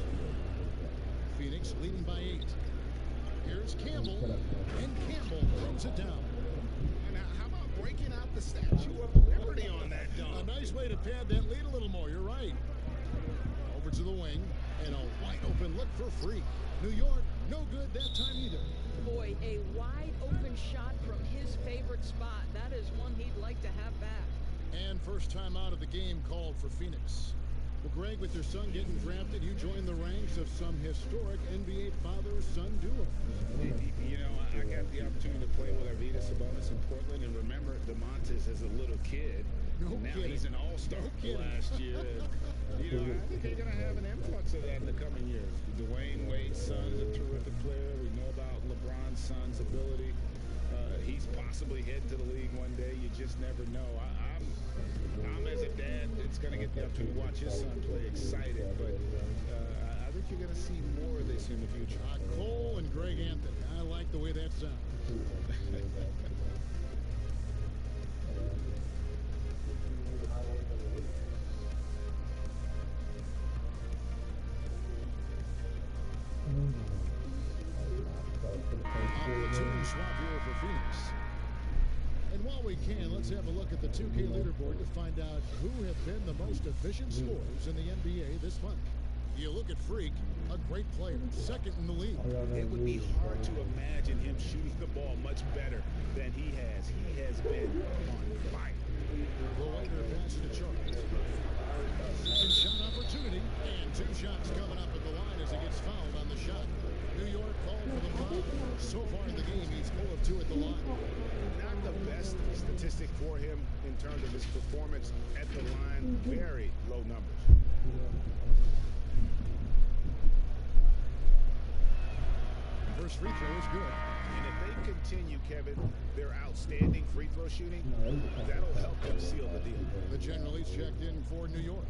Phoenix leading by 8. Here's Campbell, and Campbell throws it down. And how about breaking out the Statue of Liberty on that dunk? A nice way to pad that lead a little more. You're right. Over to the wing, and a wide open look for Freak. New York, no good that time either. Boy, a wide open shot from his favorite spot. That is one he'd like to have back. And first time out of the game called for Phoenix. Well, Greg, with your son getting drafted, you joined the ranks of some historic NBA father-son duo. You know, I got the opportunity to play with Arvydas Sabonis in Portland, and remember DeMontis as a little kid. No now kidding. He's an all-star last year. You know, I think he's going to have an influx of that in the coming years. Dwayne Wade's son is a terrific player. We know about LeBron's son's ability. He's possibly heading to the league one day. You just never know. I'm as a dad that's going to get the opportunity to watch his son play excited, but I think you're going to see more of this in the future. Cole and Greg Anthony. I like the way that sounds. Swap here for Phoenix. And while we can, let's have a look at the 2K leaderboard to find out who have been the most efficient scorers in the NBA this month. You look at Freak, a great player, second in the league. It would be hard to imagine him shooting the ball much better than he has. He has been on fire. The Whitener passes to Charles. Second shot opportunity, and 2 shots coming up at the line as he gets fouled on the shot. New York called for the foul. So far in the game, he's 0 of 2 at the line. Not the best statistic for him in terms of his performance at the line. Very low numbers. First free throw is good. And if they continue, Kevin, their outstanding free throw shooting, that'll help them seal the deal. The general's checked in for New York.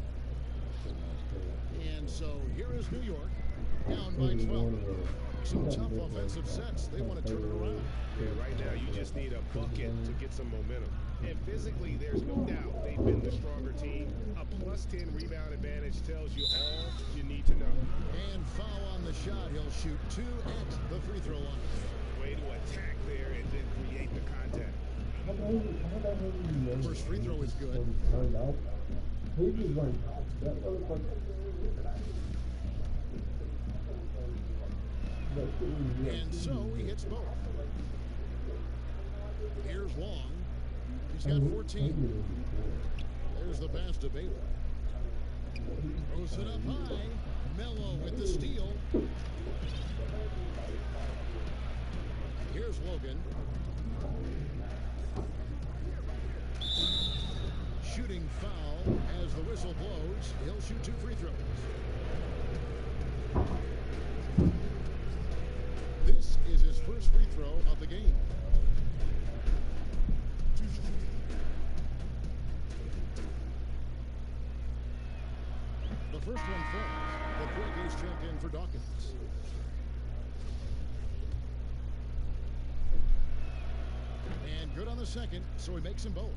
And so here is New York, down by 12. Some tough offensive sets. They want to turn it around. Yeah, right now you just need a bucket to get some momentum. And physically, there's no doubt they've been the stronger team. A +10 rebound advantage tells you all you need to know. And foul on the shot. He'll shoot 2 at the free throw line. Way to attack there and then create the contact. First free throw is good. And so he hits both. Here's Long. He's got 14. There's the pass to Bailey. Throws it up high. Melo with the steal. Here's Logan. Shooting foul as the whistle blows. He'll shoot 2 free throws. This is his first free throw of the game. The first one falls, but Greg is checked in for Dawkins. And good on the second, so he makes them both.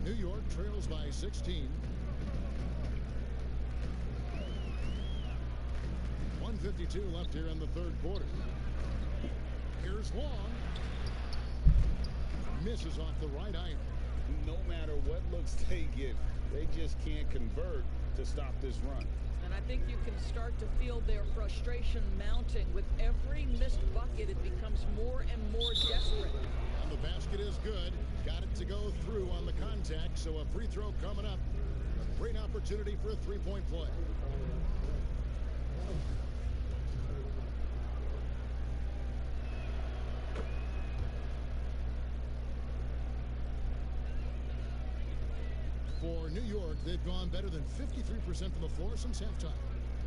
New York trails by 16. 1:52 left here in the third quarter. Here's Long. Misses off the right iron. No matter what looks they get, they just can't convert to stop this run. And I think you can start to feel their frustration mounting. With every missed bucket, it becomes more and more desperate. And the basket is good. Got it to go through on the contact, so a free throw coming up. Great opportunity for a three-point play. For New York, they've gone better than 53% from the floor since halftime,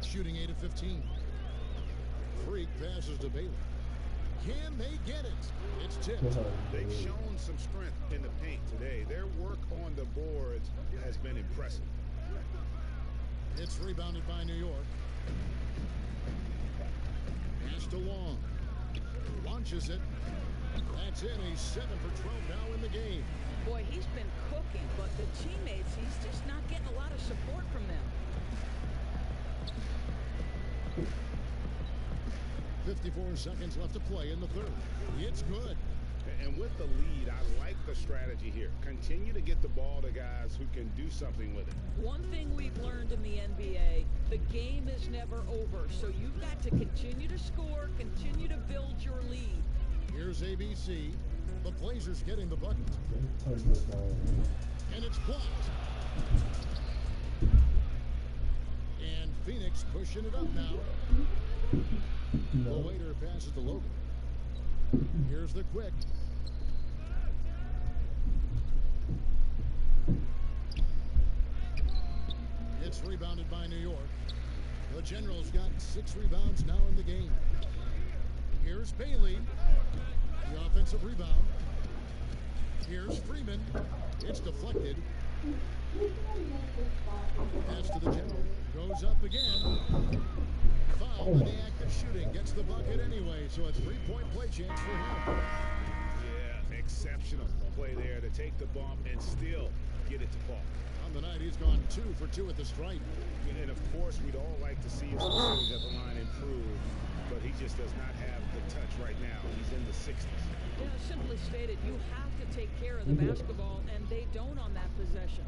shooting 8 of 15. Freak passes to Bailey. Can they get it? It's tipped. They've shown some strength in the paint today. Their work on the boards has been impressive. It's rebounded by New York. Pass to Long. Launches it. That's in. He's 7 for 12 now in the game. Boy, he's been cooking, but the teammates, he's just not getting a lot of support from them. 54 seconds left to play in the third. It's good. And with the lead, I like the strategy here. Continue to get the ball to guys who can do something with it. One thing we've learned in the NBA, the game is never over. So you've got to continue to score, continue to build your lead. Here's ABC. The Blazers getting the bucket. And it's blocked. And Phoenix pushing it up now. The waiter passes to Logan. Here's the quick. It's rebounded by New York. The Generals got 6 rebounds now in the game. Here's Bailey. The offensive rebound. Here's Freeman. It's deflected. Pass to the General. Goes up again. Foul in the act of shooting. Gets the bucket anyway, so a 3-point play chance for him. Yeah, exceptional play there to take the bump and still get it to fall. On the night, he's gone 2 for 2 at the stripe. And of course, we'd all like to see his percentage at the line improve, but he just does not have the touch right now. He's in the 60s. Yeah, simply stated, you have to take care of the basketball, and they don't on that possession.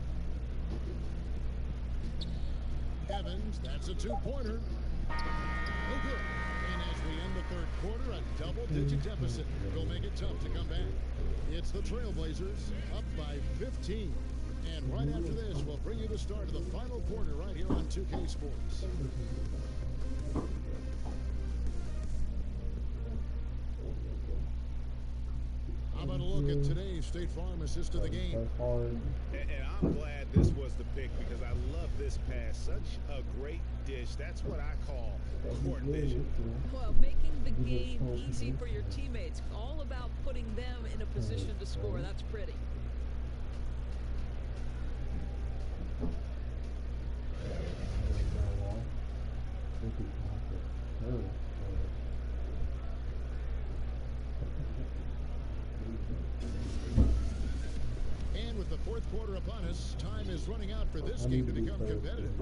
Evans, that's a 2-pointer. No good. And as we end the third quarter, a double-digit deficit will make it tough to come back. It's the Trailblazers up by 15. And right after this, we'll bring you the start of the final quarter right here on 2K Sports. How about a look at today's State Farm assist of the game? And I'm glad this was the pick because I love this pass. Such a great dish. That's what I call court vision. Well, making the game easy for your teammates. All about putting them in a position to score. That's pretty. And with the fourth quarter upon us, time is running out for this game to become competitive.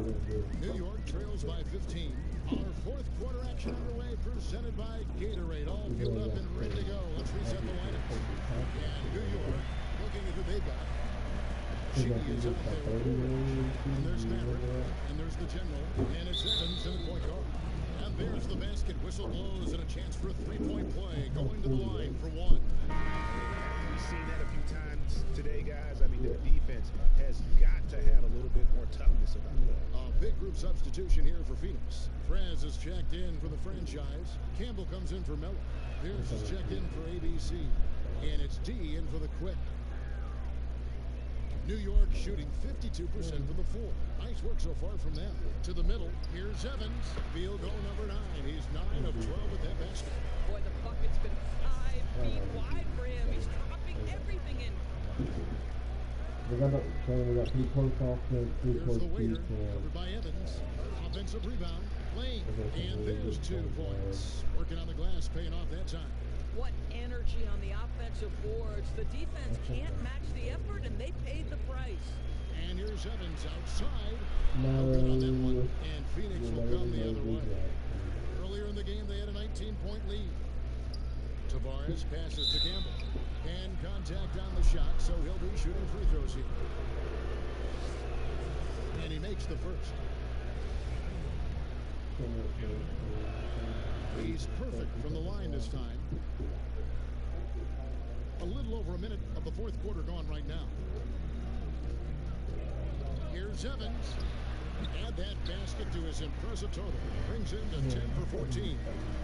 New York trails by 15. Our fourth quarter action underway, presented by Gatorade. All fueled up and ready to go. Let's reset the lineup. And New York, looking at who they've got. Sheedy is out there. And there's Maverick. And there's the General. And it's Evans in the point guard. And there's the basket. Whistle blows and a chance for a 3-point play. Going to the line for 1. We've seen that a few times today, guys. I mean, the defense has got to have a little bit more toughness about it. A big group substitution here for Phoenix. Frez is checked in for the franchise. Campbell comes in for Miller. Pierce is checked in for ABC. And it's D in for the quick. New York shooting 52% from the floor. Nice work so far from them. To the middle, here's Evans. Field goal number 9. He's 9 of 12 with that basket. Boy, the bucket's been 5 feet wide for him. He's dropping everything in. We got pretty close offense, pretty Here's close the waiter, defense. covered by Evans. Offensive rebound, Lane. And there's 2 points. Working on the glass, paying off that time. What energy on the offensive boards. The defense can't match the effort, and they paid the price. And here's Evans outside. No good on that one. And Phoenix will come the other way. Earlier in the game, they had a 19-point lead. Tavares passes to Campbell. And contact on the shot, so he'll be shooting free throws here. And he makes the first. He's perfect from the line this time. A little over a minute of the fourth quarter gone right now. Here's Evans. Add that basket to his impressive total. Brings him to 10 for 14.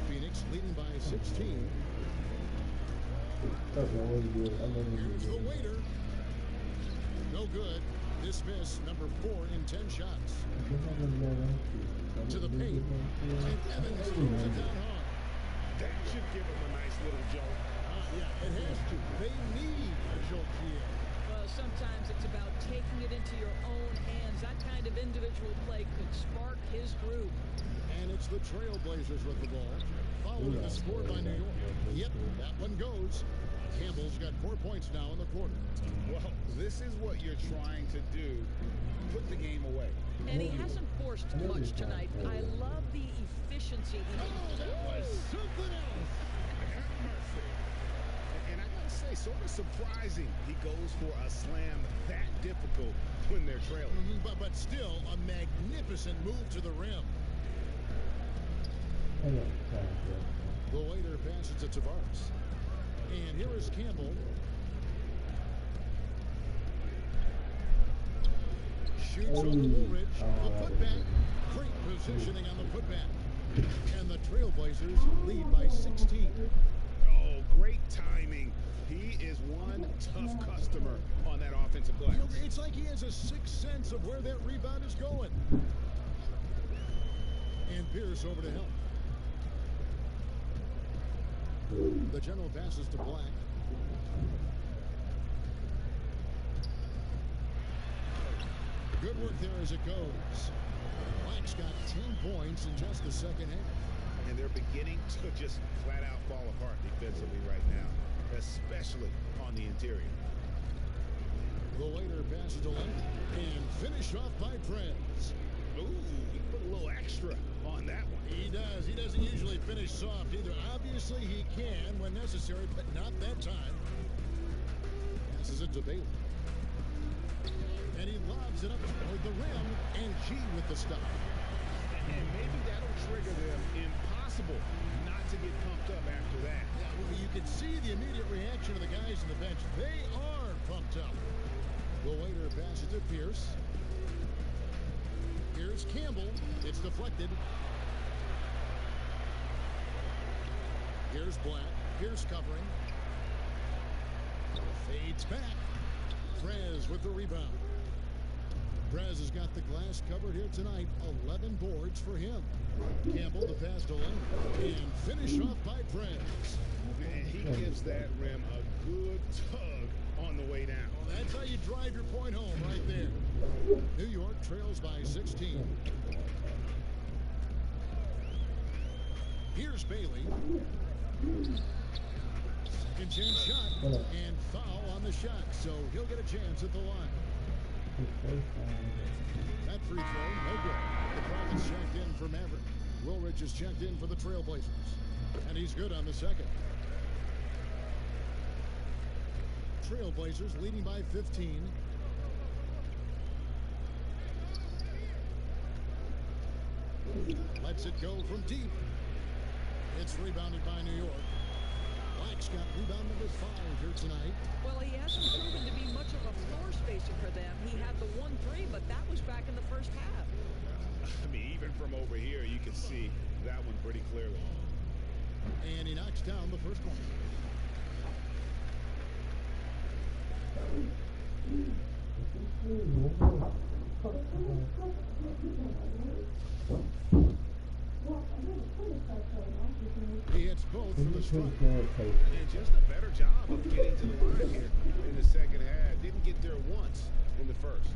Phoenix leading by 16. Here's the waiter. No good. Dismiss, number 4 in 10 shots. To the paint. And Evans throws it down hard. That should give him a nice little jolt. Yeah, it has to. They need a jolt here. Well, sometimes it's about taking it into your own hands. That kind of individual play could spark his group. And it's the Trailblazers with the ball. Following the score by New York. Yep, that one goes. Campbell's got 4 points now in the quarter. Well, this is what you're trying to do. Put the game away. And he hasn't forced much tonight. I love the efficiency. Oh, that was something else. Have mercy. And I gotta say, sort of surprising he goes for a slam that difficult when they're trailing. But still, a magnificent move to the rim. The waiter passes it to Tavares. And here is Campbell. Shoots over Woolridge. The putback. Great positioning on the putback. And the Trailblazers lead by 16. Oh, great timing. He is one tough customer on that offensive glass. It's like he has a sixth sense of where that rebound is going. And Pierce over to help. The general passes to Black. Good work there as it goes. Black's got 10 points in just the second half. And they're beginning to just flat out fall apart defensively right now, especially on the interior. The waiter passes to Leonard and finish off by Prez. Ooh, he put a little extra on that one. He does. He doesn't usually finish soft either. Obviously, he can when necessary, but not that time. Passes it to Bailey. And he lobs it up toward the rim, and G with the stop. And maybe that'll trigger them. Impossible not to get pumped up after that. Yeah, well, you can see the immediate reaction of the guys on the bench. They are pumped up. The waiter passes to Pierce. Here's Campbell. It's deflected. Here's Black. Pierce covering. Fades back. Prez with the rebound. Prez has got the glass covered here tonight. 11 boards for him. Campbell the pass to Leonard. And finish off by Prez. And he gives that rim a good tug on the way down. Well, that's how you drive your point home right there. New York trails by 16. Here's Bailey. Second chance shot. And foul on the shot. So he'll get a chance at the line. That free throw, no good. The Prophets checked in for Maverick. Woolridge is checked in for the Trailblazers. And he's good on the second. Trailblazers leading by 15. Lets it go from deep. It's rebounded by New York. Black's got rebound number 5 here tonight. Well, he hasn't proven to be much of a floor spacer for them. He had the 1-3, but that was back in the first half. I mean, even from over here, you can see that one pretty clearly. And he knocks down the first one. He hits both for the strike. And just a better job of getting to the line here in the second half. Didn't get there once in the first.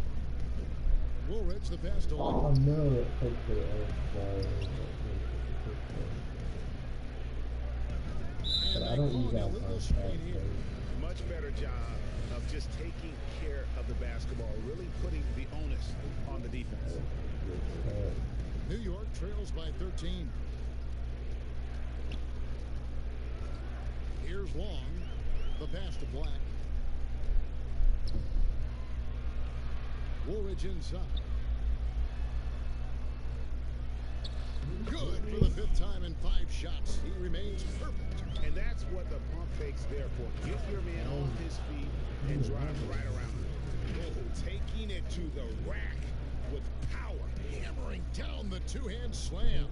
Woolridge the pass to Leonard. Oh no, And I don't use that illegal screen here. Much better job of just taking care of the basketball, really putting the onus on the defense. New York trails by 13. Here's Long. The pass to Black. Woolridge inside. Good for the 5th time in 5 shots. He remains perfect. And that's what the pump fake's there for. Get your man on his feet and drive right around him. Oh, taking it to the rack with power. Hammering down the two-hand slam.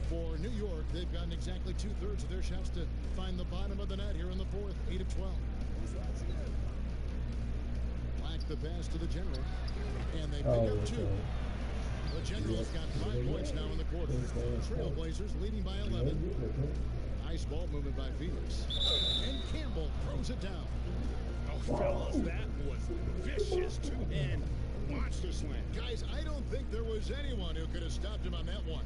For New York, they've gotten exactly 2/3 of their shots to find the bottom of the net here in the 4th. 8 of 12. Black the pass to the general. And they pick up 2. The General's got 5 points now in the quarter. Trailblazers leading by 11. Nice ball movement by Phoenix. And Campbell throws it down. Oh, fellas, that was vicious two-hand monster slam. Guys, I don't think there was anyone who could have stopped him on that one.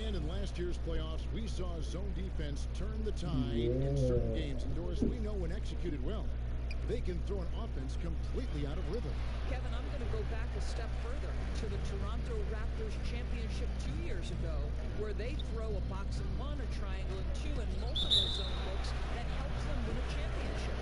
And in last year's playoffs, we saw zone defense turn the tide in certain games. And Doris, we know when executed well, they can throw an offense completely out of rhythm. Kevin, I'm going to go back a step further to the Toronto Raptors championship 2 years ago, where they throw a box and one, a triangle and two, and multiple zone looks that helps them win a championship.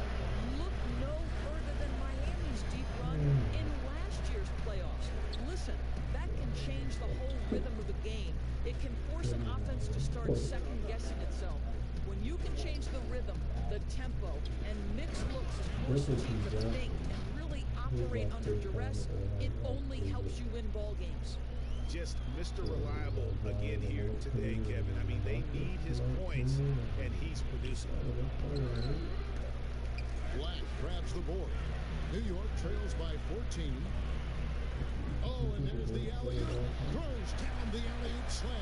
Look no further than Miami's deep run in last year's playoffs. Listen, that can change the whole rhythm of the game. It can force an offense to start second-guessing itself. When you can change the rhythm, the tempo, and mix looks and force the team to think and really operate under duress, it only helps you win ball games. Just Mr. Reliable again here today, Kevin. I mean, they need his points, and he's producing. Black grabs the board. New York trails by 14. Oh, and there's the alley-oop. Throws down the alley-oop slam.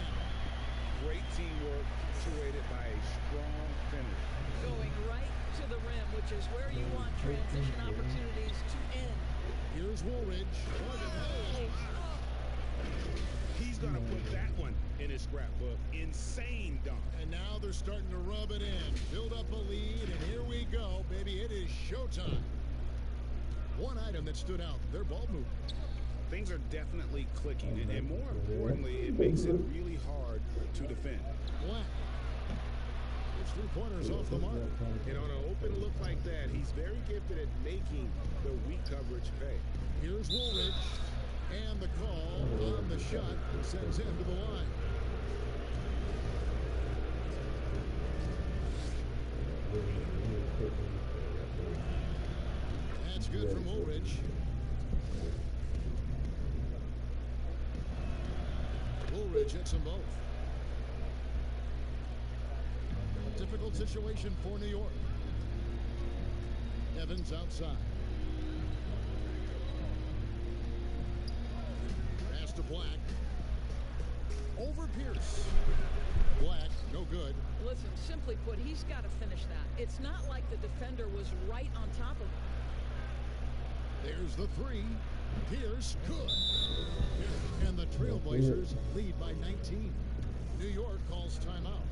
Great teamwork, punctuated by a strong finish. Going right to the rim, which is where you want transition opportunities to end. Here's Woolridge. He's going to put that one in his scrapbook. Insane dunk. And now they're starting to rub it in. Build up a lead, and here we go, baby. It is showtime. One item that stood out, their ball movement. Things are definitely clicking, and more importantly, it makes it really hard to defend. Black. His three-pointers off the mark. And on an open look like that, he's very gifted at making the weak coverage pay. Here's Woolridge. And the call on the shot sends him to the line. That's good from Woolridge. Woolridge hits them both. Difficult situation for New York. Evans outside. Pass to Black. Over Pierce. Black, no good. Listen, simply put, he's got to finish that. It's not like the defender was right on top of him. There's the three. Pierce, good. And the Trailblazers lead by 19. New York calls timeout.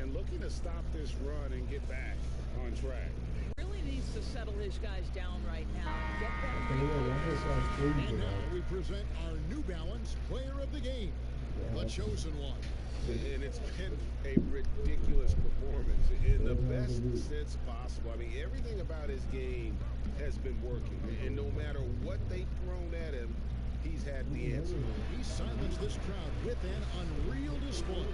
And looking to stop this run and get back on track. Really needs to settle his guys down right now. Get them. And now we present our New Balance Player of the Game, the chosen one. And it's been a ridiculous performance in the best sense possible. I mean, everything about his game has been working. And no matter what they've thrown at him, he's had the answer. He silenced this crowd with an unreal display.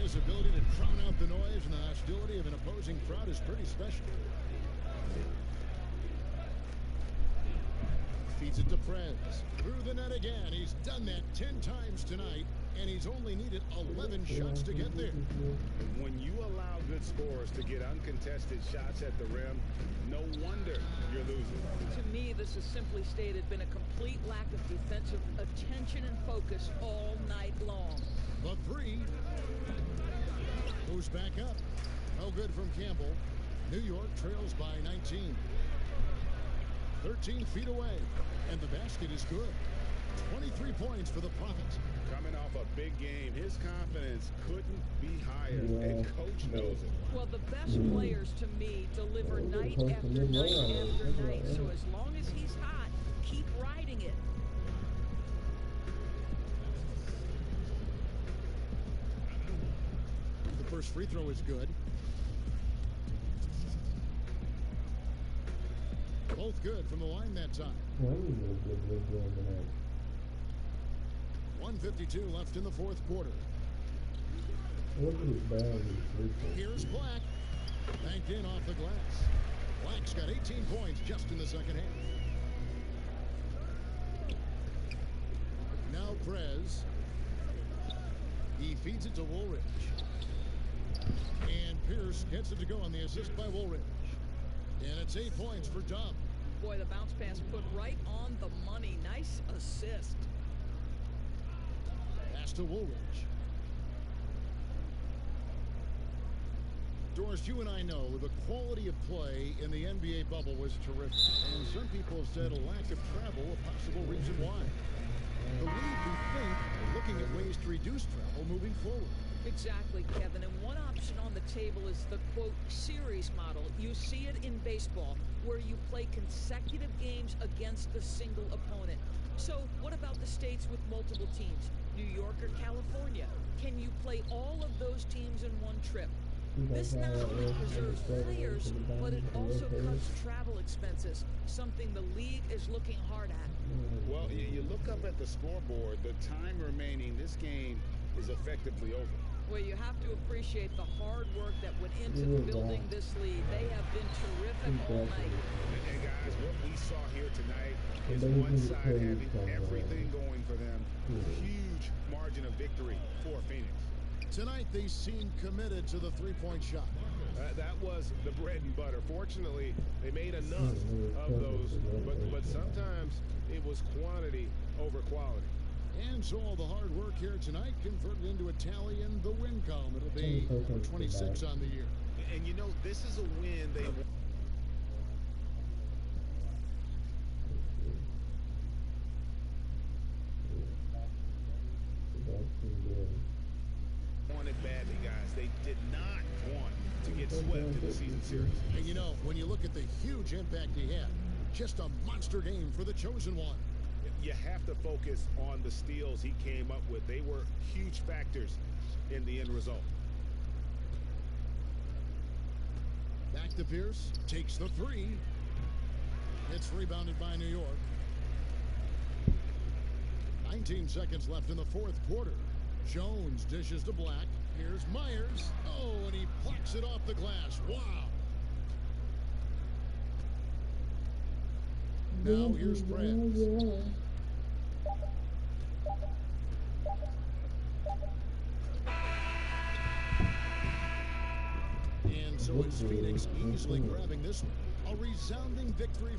His ability to drown out the noise and the hostility of an opposing crowd is pretty special. Feeds it to Prez. Through the net again. He's done that 10 times tonight, and he's only needed 11 shots to get there. When you allow good scorers to get uncontested shots at the rim, no wonder you're losing. To me, this has simply stated been a complete lack of defensive attention and focus all night long. The three moves back up. No good from Campbell. New York trails by 19. 13 feet away, and the basket is good. 23 points for the Prophets. Coming off a big game, his confidence couldn't be higher, and coach knows it. Well, the best players to me deliver night after night after night. So as long as he's hot, keep riding it. The first free throw is good. Both good from the line that time. 1:52 left in the fourth quarter. Here's Black. Banked in off the glass. Black's got 18 points just in the second half. Now Prez. He feeds it to Woolridge. And Pierce gets it to go on the assist by Woolridge. And it's 8 points for Dub. Boy, the bounce pass put right on the money. Nice assist. Pass to Woolridge. Doris, you and I know the quality of play in the NBA bubble was terrific. And some people have said a lack of travel a possible reason why. The league, we think, are looking at ways to reduce travel moving forward. Exactly, Kevin. And one option on the table is the, quote, series model. You see it in baseball, where you play consecutive games against a single opponent. So what about the states with multiple teams, New York or California? Can you play all of those teams in one trip? This not only preserves players, but it also cuts travel expenses, something the league is looking hard at. Well, you look up at the scoreboard, the time remaining, this game is effectively over. Well, you have to appreciate the hard work that went into building this lead. They have been terrific all night. And guys, what we saw here tonight is one side having everything going for them. Huge margin of victory for Phoenix. Tonight, they seem committed to the three-point shot. That was the bread and butter. Fortunately, they made enough of those, but sometimes it was quantity over quality. And so all the hard work here tonight converted into a tally in the win column. It'll be number 26 on the year. And you know, this is a win they wanted badly, guys. They did not want to get swept in the season series. And you know, when you look at the huge impact he had, just a monster game for the chosen one. You have to focus on the steals he came up with. They were huge factors in the end result. Back to Pierce, takes the three. It's rebounded by New York. 19 seconds left in the fourth quarter. Jones dishes to Black. Here's Myers. Oh, and he plucks it off the glass. Wow. Now here's Prez. And so it's Phoenix easily grabbing this one. A resounding victory.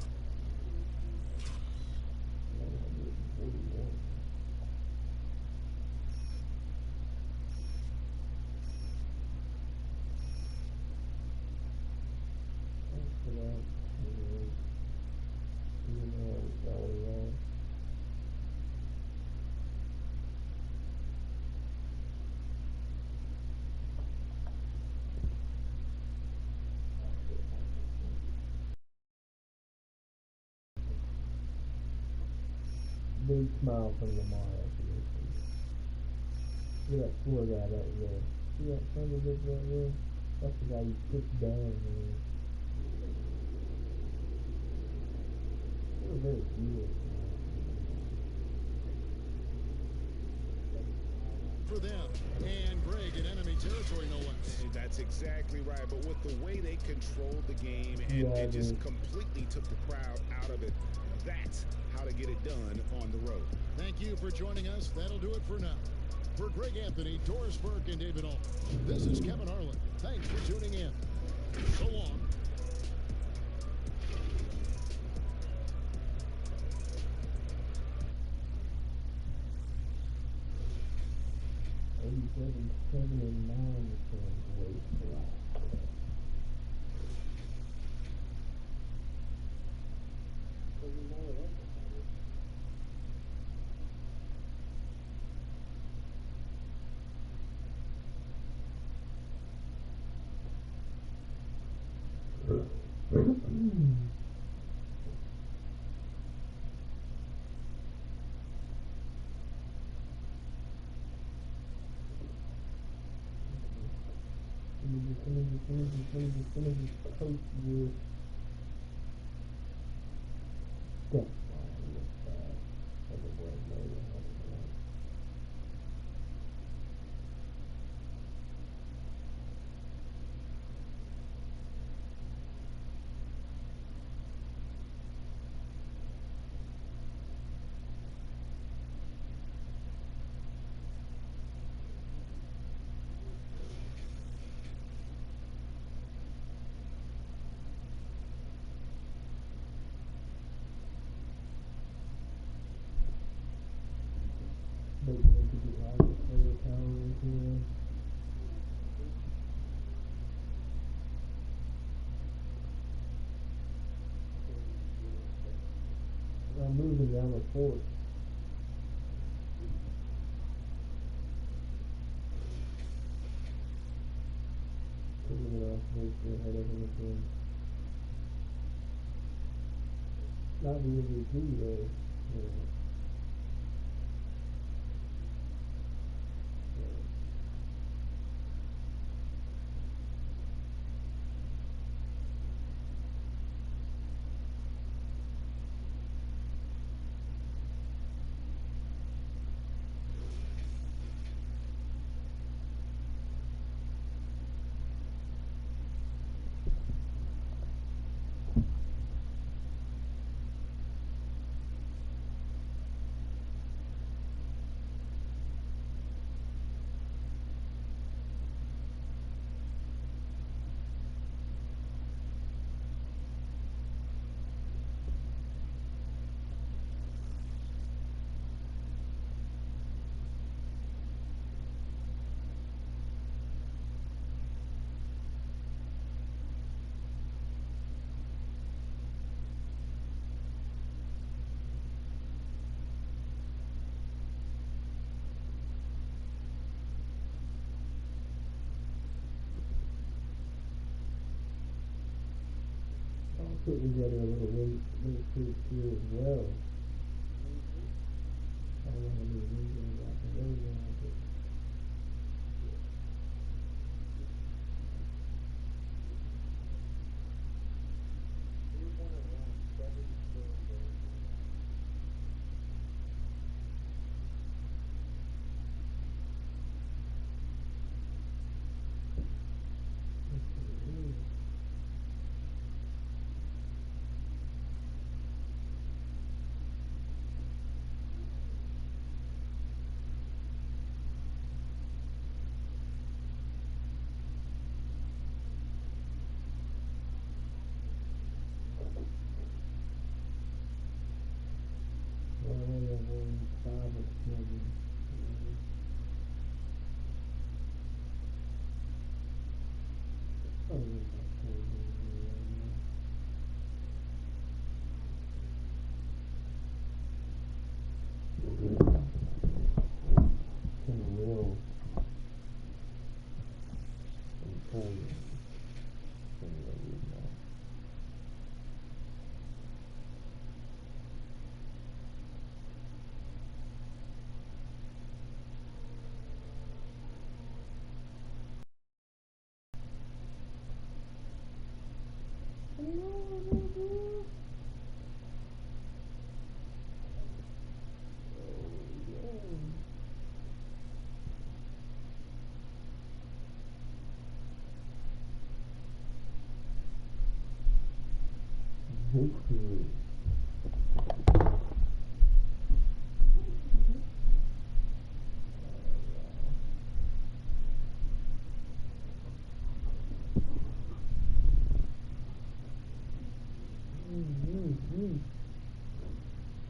Big smile from Lamar after this. Look at that poor guy back there. See that son of a bitch right there? That's the guy you kicked down, man. They were very good. For them. And Greg in enemy territory, no less. That's exactly right. But with the way they controlled the game and just completely took the crowd out of it, that's how to get it done on the road. Thank you for joining us. That'll do it for now. For Greg Anthony, Doris Burke, and David Alt, this is Kevin Harlan. Thanks for tuning in. So long. Seven and 9 weight for I'm moving down the fourth. controversy ahead of him again. Not the MVP though. Yeah. Put together a little tweet here as well. I don't know how many wins I got from those now, but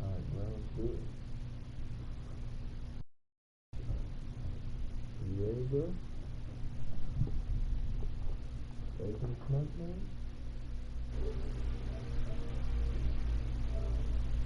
alright, well, let's do it. You ready, bro? Ready for the smoke, man?